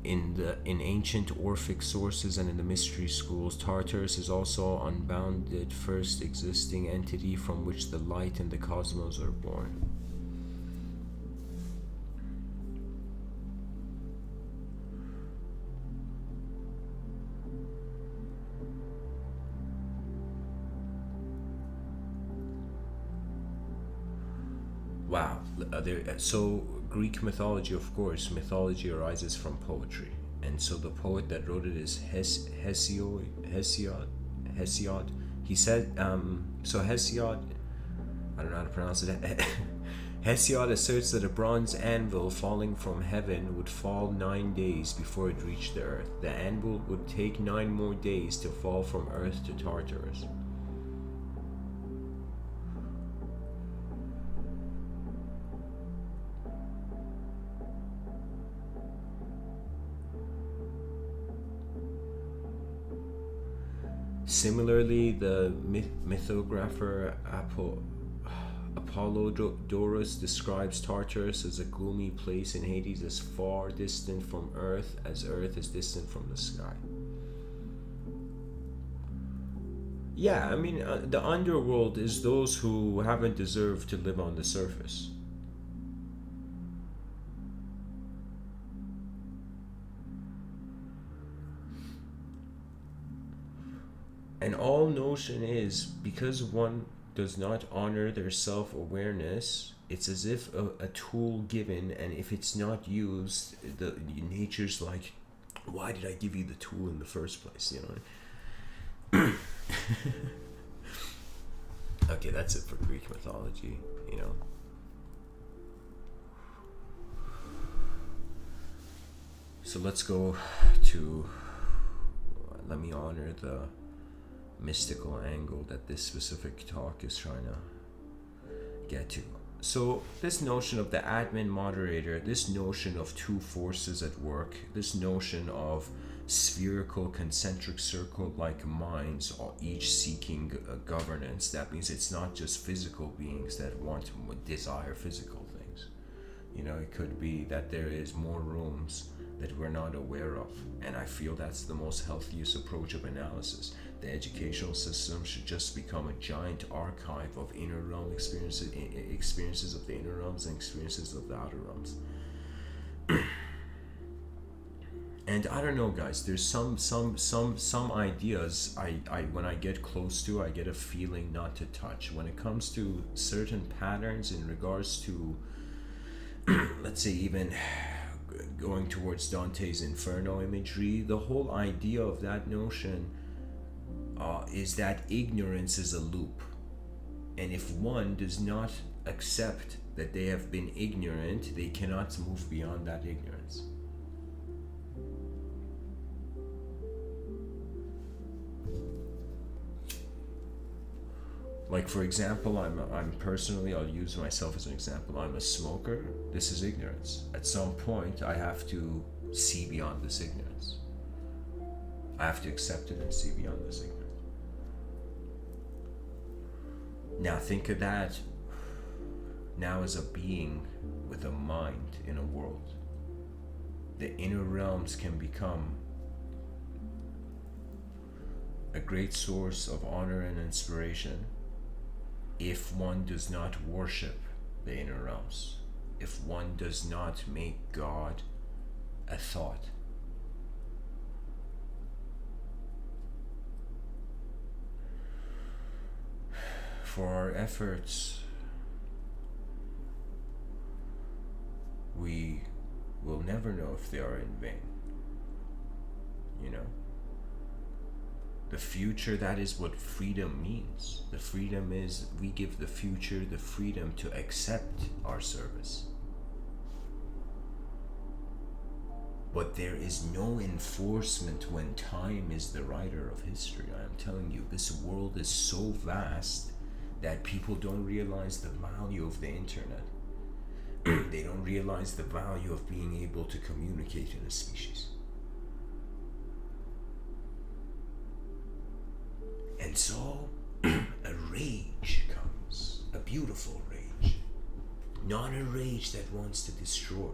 In ancient Orphic sources and in the mystery schools, Tartarus is also unbounded first existing entity from which the light and the cosmos are born. Wow. So Greek mythology, of course, mythology arises from poetry. And so the poet that wrote it is Hesiod. He said, so Hesiod, I don't know how to pronounce it. Hesiod asserts that a bronze anvil falling from heaven would fall 9 days before it reached the earth. The anvil would take 9 more days to fall from earth to Tartarus. Similarly, the mythographer Apollodorus describes Tartarus as a gloomy place in Hades, as far distant from Earth as Earth is distant from the sky. Yeah, I mean, the underworld is those who haven't deserved to live on the surface. And all notion is, because one does not honor their self-awareness, it's as if a tool given, and if it's not used, the nature's like, why did I give you the tool in the first place, you know? Okay, that's it for Greek mythology, you know. So let's go to, let me honor the mystical angle that this specific talk is trying to get to. So this notion of the admin moderator, this notion of two forces at work, this notion of spherical concentric circle like minds, each seeking governance, that means it's not just physical beings that desire physical things. You know, it could be that there is more rooms that we're not aware of, and I feel that's the most healthiest approach of analysis. The educational system should just become a giant archive of inner realm experiences of the inner realms and experiences of the outer realms. And I don't know, guys, there's some ideas I when I get close to, I get a feeling not to touch. When it comes to certain patterns in regards to, let's say, even going towards Dante's Inferno imagery, the whole idea of that notion is that ignorance is a loop. And if one does not accept that they have been ignorant, they cannot move beyond that ignorance. Like, for example, I'm personally, I'll use myself as an example. I'm a smoker. This is ignorance. At some point, I have to see beyond this ignorance. I have to accept it and see beyond this ignorance. Now, think of that now as a being with a mind in a world. The inner realms can become a great source of honor and inspiration if one does not worship the inner realms, if one does not make God a thought. For our efforts, we will never know if they are in vain. You know? The future, that is what freedom means. The freedom is we give the future the freedom to accept our service. But there is no enforcement when time is the writer of history. I am telling you, this world is so vast that people don't realize the value of the internet. They don't realize the value of being able to communicate in a species. And so, a rage comes, a beautiful rage. Not a rage that wants to destroy,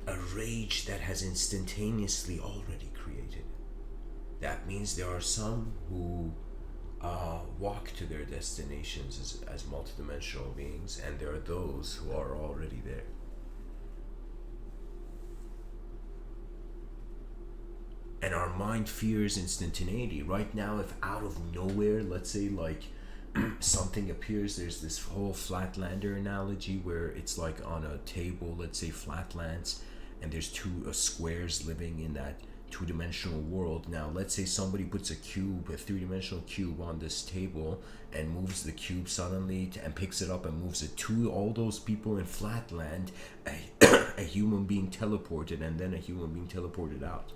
a rage that has instantaneously already created. That means there are some who walk to their destinations as multidimensional beings, and there are those who are already there. And our mind fears instantaneity. Right now, if out of nowhere, let's say like something appears, there's this whole flatlander analogy where it's like on a table, let's say flatlands, and there's two squares living in that two-dimensional world. Now, let's say somebody puts a cube, a three-dimensional cube on this table and moves the cube suddenly and picks it up and moves it to all those people in flatland, a human being teleported, and then a human being teleported out.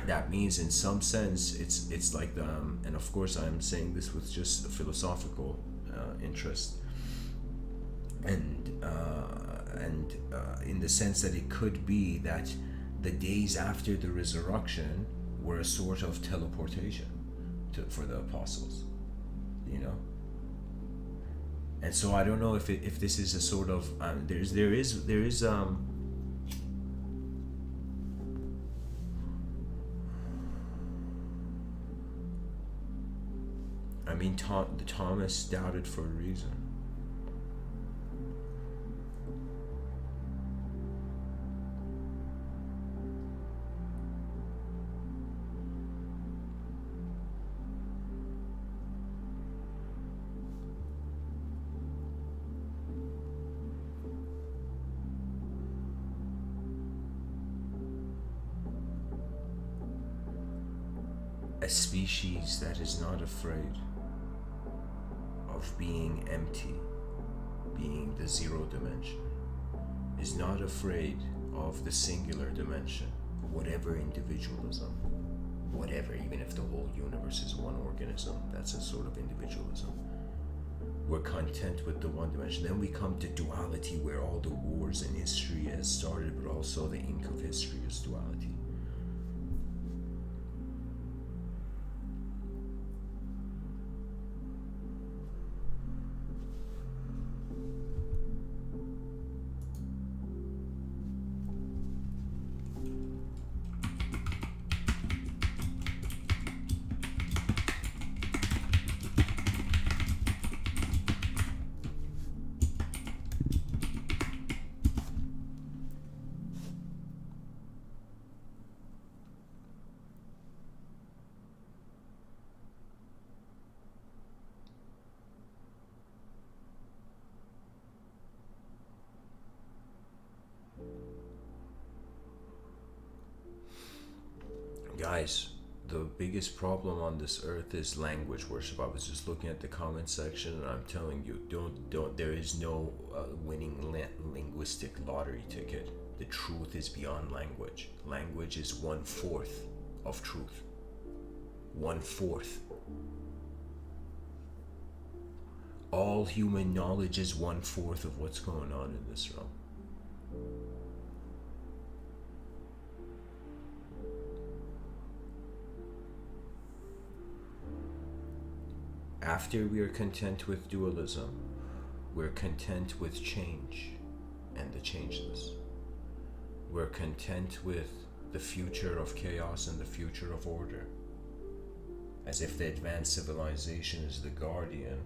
That means in some sense it's like the and of course I'm saying this with just a philosophical interest, and in the sense that it could be that the days after the resurrection were a sort of teleportation for the apostles, you know. And so I don't know if this is a sort of there is I mean, Thomas doubted for a reason. A species that is not afraid of being empty, being the zero dimension, is not afraid of the singular dimension, whatever individualism, whatever, even if the whole universe is one organism, that's a sort of individualism. We're content with the one dimension. Then we come to duality, where all the wars in history has started, but also the ink of history is duality. Guys, the biggest problem on this earth is language worship. I was just looking at the comment section, and I'm telling you, don't. There is no winning linguistic lottery ticket. The truth is beyond language. Language is 1/4 of truth. 1/4. All human knowledge is 1/4 of what's going on in this realm. After we are content with dualism, we're content with change and the changeless. We're content with the future of chaos and the future of order. As if the advanced civilization is the guardian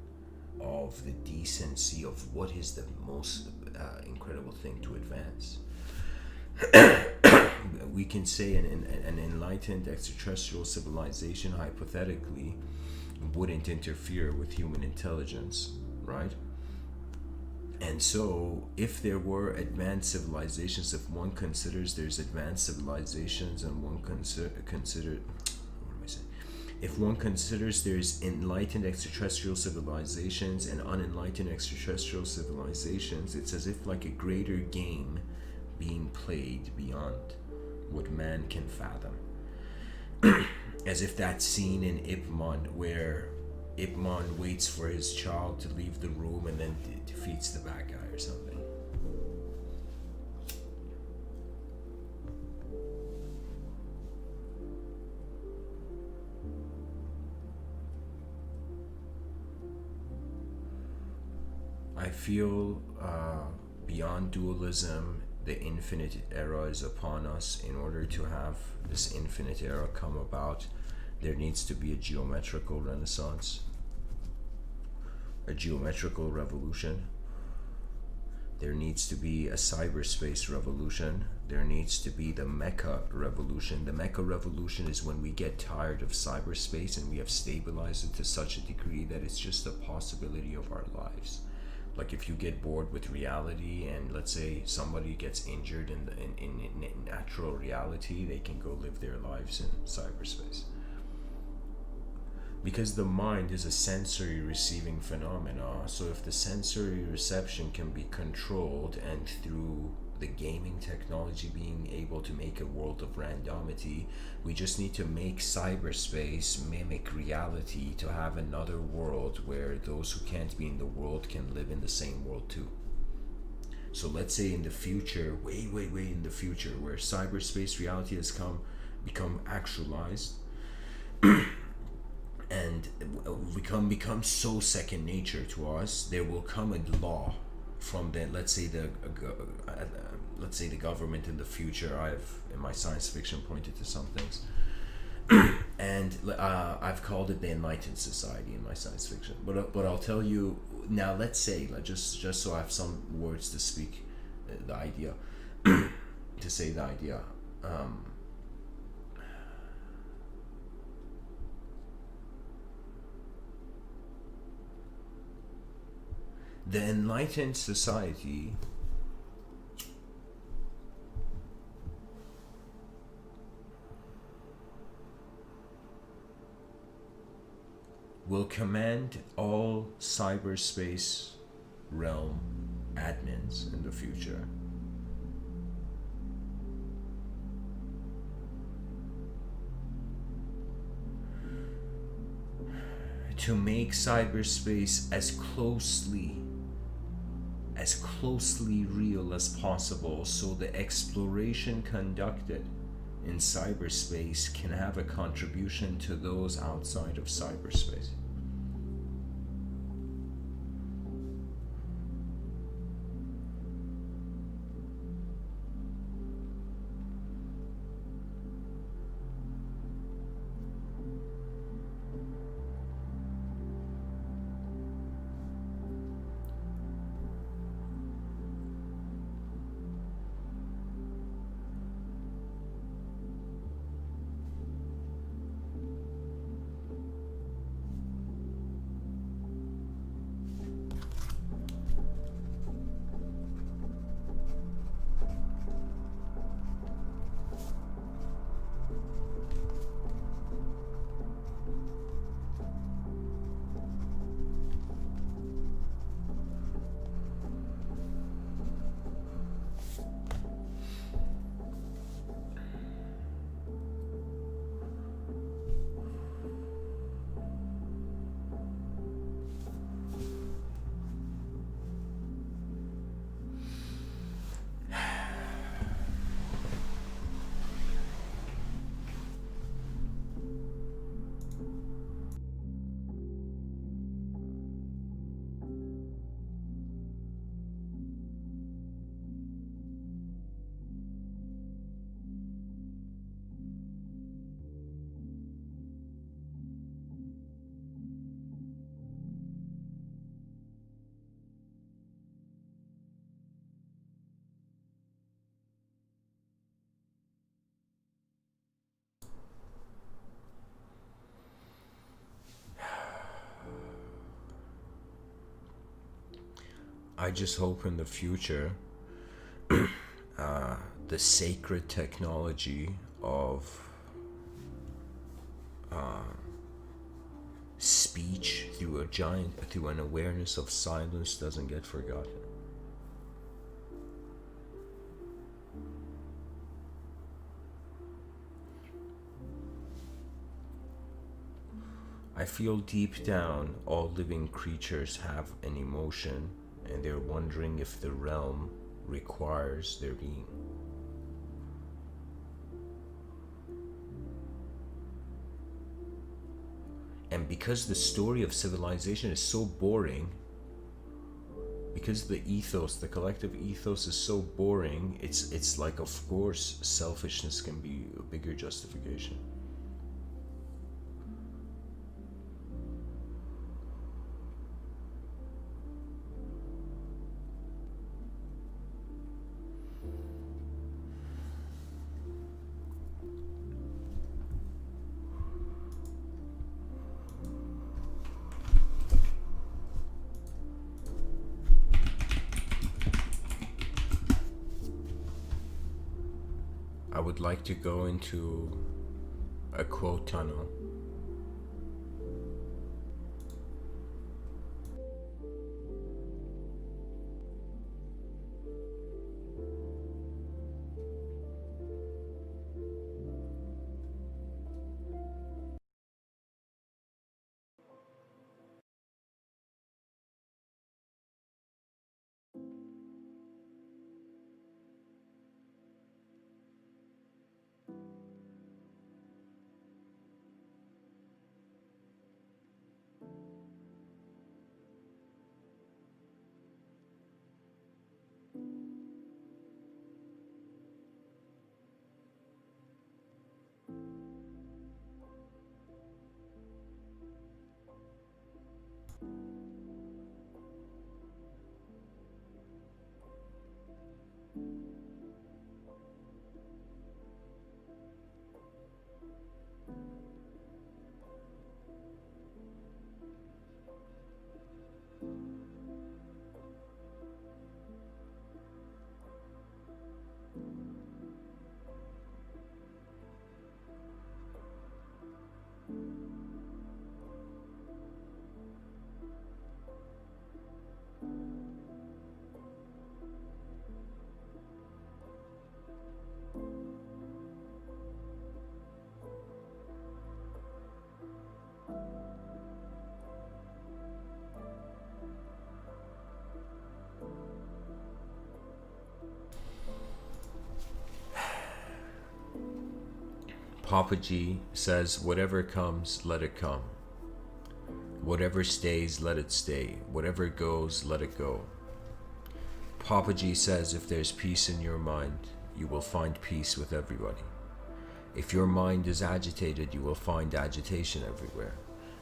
of the decency of what is the most incredible thing to advance. We can say an enlightened extraterrestrial civilization hypothetically wouldn't interfere with human intelligence, right? And so, if there were advanced civilizations, if one considers there's advanced civilizations and one if one considers there's enlightened extraterrestrial civilizations and unenlightened extraterrestrial civilizations, it's as if like a greater game being played beyond what man can fathom. As if that scene in Ip Man where Ip Man waits for his child to leave the room and then defeats the bad guy or something. I feel beyond dualism, the infinite era is upon us. In order to have this infinite era come about, there needs to be a geometrical renaissance, a geometrical revolution. There needs to be a cyberspace revolution. There needs to be the mecha revolution. The mecha revolution is when we get tired of cyberspace and we have stabilized it to such a degree that it's just a possibility of our lives. Like if you get bored with reality and let's say somebody gets injured in natural reality, they can go live their lives in cyberspace. Because the mind is a sensory receiving phenomena, so if the sensory reception can be controlled and through the gaming technology being able to make a world of randomity, we just need to make cyberspace mimic reality to have another world where those who can't be in the world can live in the same world too. So let's say in the future, way in the future, where cyberspace reality has become actualized, and become so second nature to us, there will come a law from the let's say the government in the future. I've in my science fiction pointed to some things, and I've called it the enlightened society in my science fiction. But I'll tell you now. Let's say just so I have some words to speak the idea, to say the idea. The enlightened society will command all cyberspace realm admins in the future to make cyberspace as closely real as possible, so the exploration conducted in cyberspace can have a contribution to those outside of cyberspace. I just hope in the future the sacred technology of speech through an awareness of silence doesn't get forgotten. I feel deep down all living creatures have an emotion, and they're wondering if the realm requires their being. And because the story of civilization is so boring, because the ethos, the collective ethos is so boring, it's like, of course, selfishness can be a bigger justification. I would like to go into a quote tunnel. Papa G says, whatever comes, let it come. Whatever stays, let it stay. Whatever goes, let it go. Papa G says, if there's peace in your mind, you will find peace with everybody. If your mind is agitated, you will find agitation everywhere.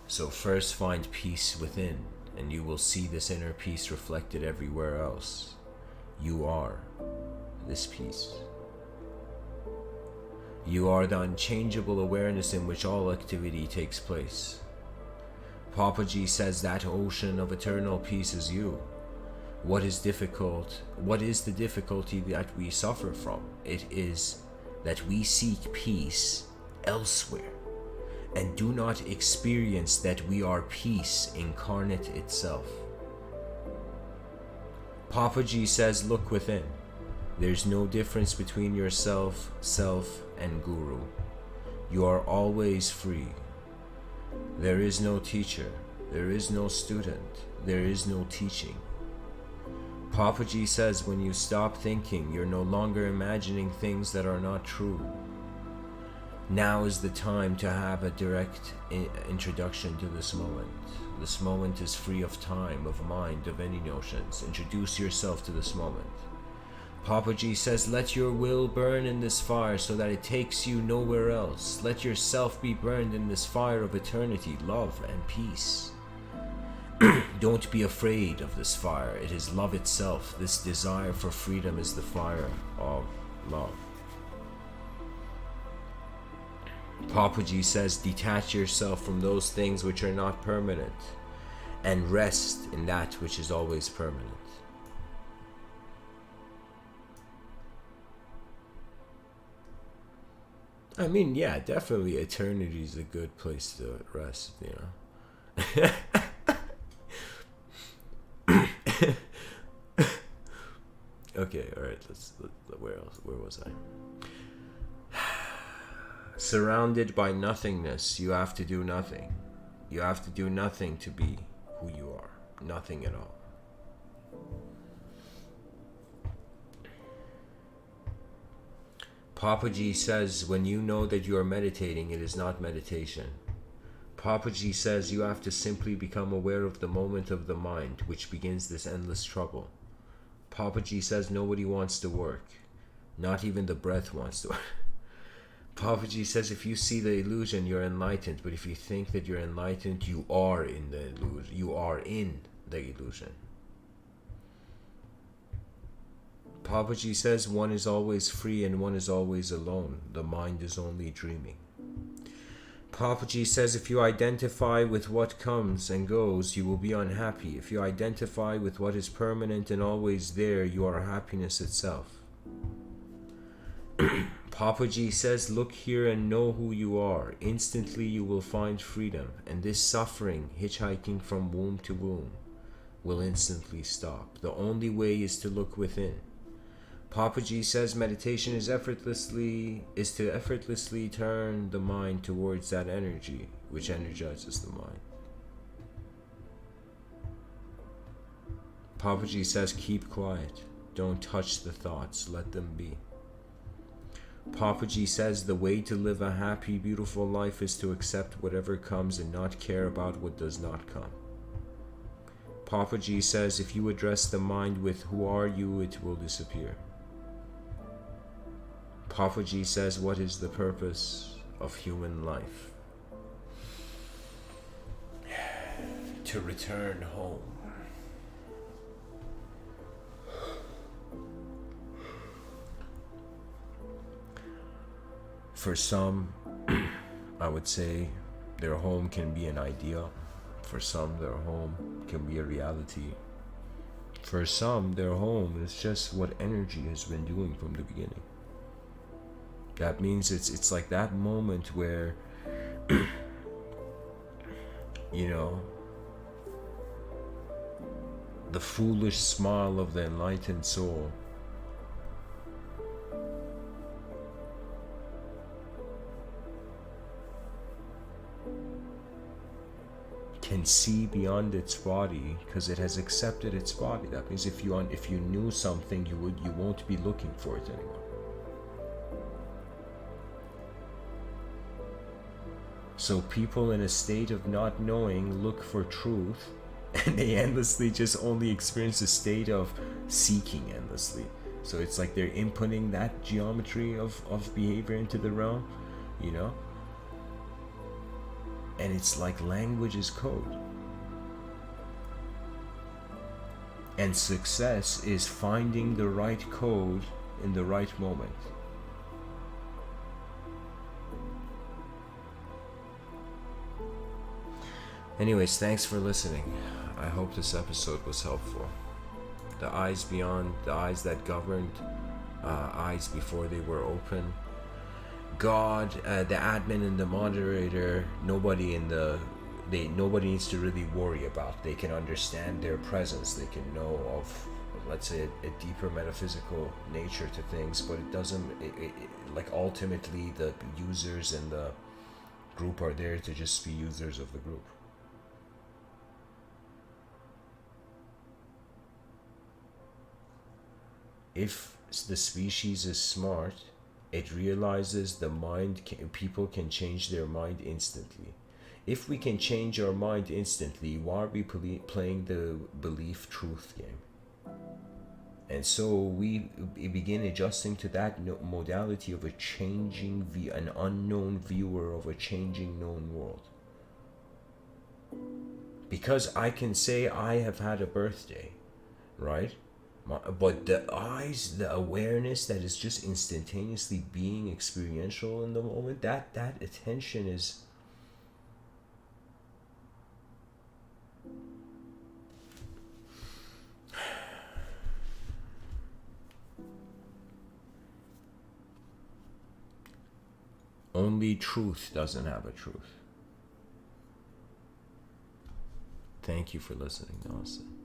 So first find peace within, and you will see this inner peace reflected everywhere else. You are this peace. You are the unchangeable awareness in which all activity takes place. Papa G says that ocean of eternal peace is you. What is difficult? What is the difficulty that we suffer from? It is that we seek peace elsewhere and do not experience that we are peace incarnate itself. Papa G says, look within. There's no difference between yourself, self, and guru. You are always free. There is no teacher. There is no student. There is no teaching. Papa G says when you stop thinking, you're no longer imagining things that are not true. Now is the time to have a direct introduction to this moment. This moment is free of time, of mind, of any notions. Introduce yourself to this moment. Papa G says, let your will burn in this fire so that it takes you nowhere else. Let yourself be burned in this fire of eternity, love, and peace. Don't be afraid of this fire. It is love itself. This desire for freedom is the fire of love. Papa G says, detach yourself from those things which are not permanent and rest in that which is always permanent. I mean, yeah, definitely eternity is a good place to rest, you know. Okay, all right. Where else? Where was I? Surrounded by nothingness, you have to do nothing. You have to do nothing to be who you are. Nothing at all. Papaji says, when you know that you are meditating, it is not meditation. Papaji says you have to simply become aware of the moment of the mind, which begins this endless trouble. Papaji says nobody wants to work. Not even the breath wants to work. Papaji says if you see the illusion, you're enlightened. But if you think that you're enlightened, you are in the illusion. You are in the illusion. Papaji says one is always free and one is always alone. The mind is only dreaming. Papaji says if you identify with what comes and goes, you will be unhappy. If you identify with what is permanent and always there, you are happiness itself. Papaji says, look here and know who you are. Instantly you will find freedom, and this suffering, hitchhiking from womb to womb, will instantly stop. The only way is to look within. Papaji says meditation is to effortlessly turn the mind towards that energy which energizes the mind. Papaji says keep quiet. Don't touch the thoughts. Let them be. Papaji says the way to live a happy, beautiful life is to accept whatever comes and not care about what does not come. Papaji says if you address the mind with who are you, it will disappear. Papaji says what is the purpose of human life? To return home. For some, I would say their home can be an idea. For some, their home can be a reality. For some, their home is just what energy has been doing from the beginning. That means it's like that moment where, you know, the foolish smile of the enlightened soul can see beyond its body because it has accepted its body. That means if you knew something, you won't be looking for it anymore. So people in a state of not knowing look for truth, and they endlessly just only experience a state of seeking endlessly. So it's like they're inputting that geometry of behavior into the realm, you know? And it's like language is code. And success is finding the right code in the right moment. Anyways, thanks for listening. I hope this episode was helpful. The eyes beyond, the eyes that governed, eyes before they were open. God, the admin and the moderator, nobody needs to really worry about. They can understand their presence. They can know of, let's say, a deeper metaphysical nature to things, but it doesn't, like ultimately the users in the group are there to just be users of the group. If the species is smart, it realizes people can change their mind instantly. If we can change our mind instantly, why are we playing the belief truth game? And so we begin adjusting to that modality of an unknown viewer of a changing known world. Because I can say I have had a birthday, right? But the eyes, the awareness that is just instantaneously being experiential in the moment, that attention is Only truth doesn't have a truth. Thank you for listening, Dawson.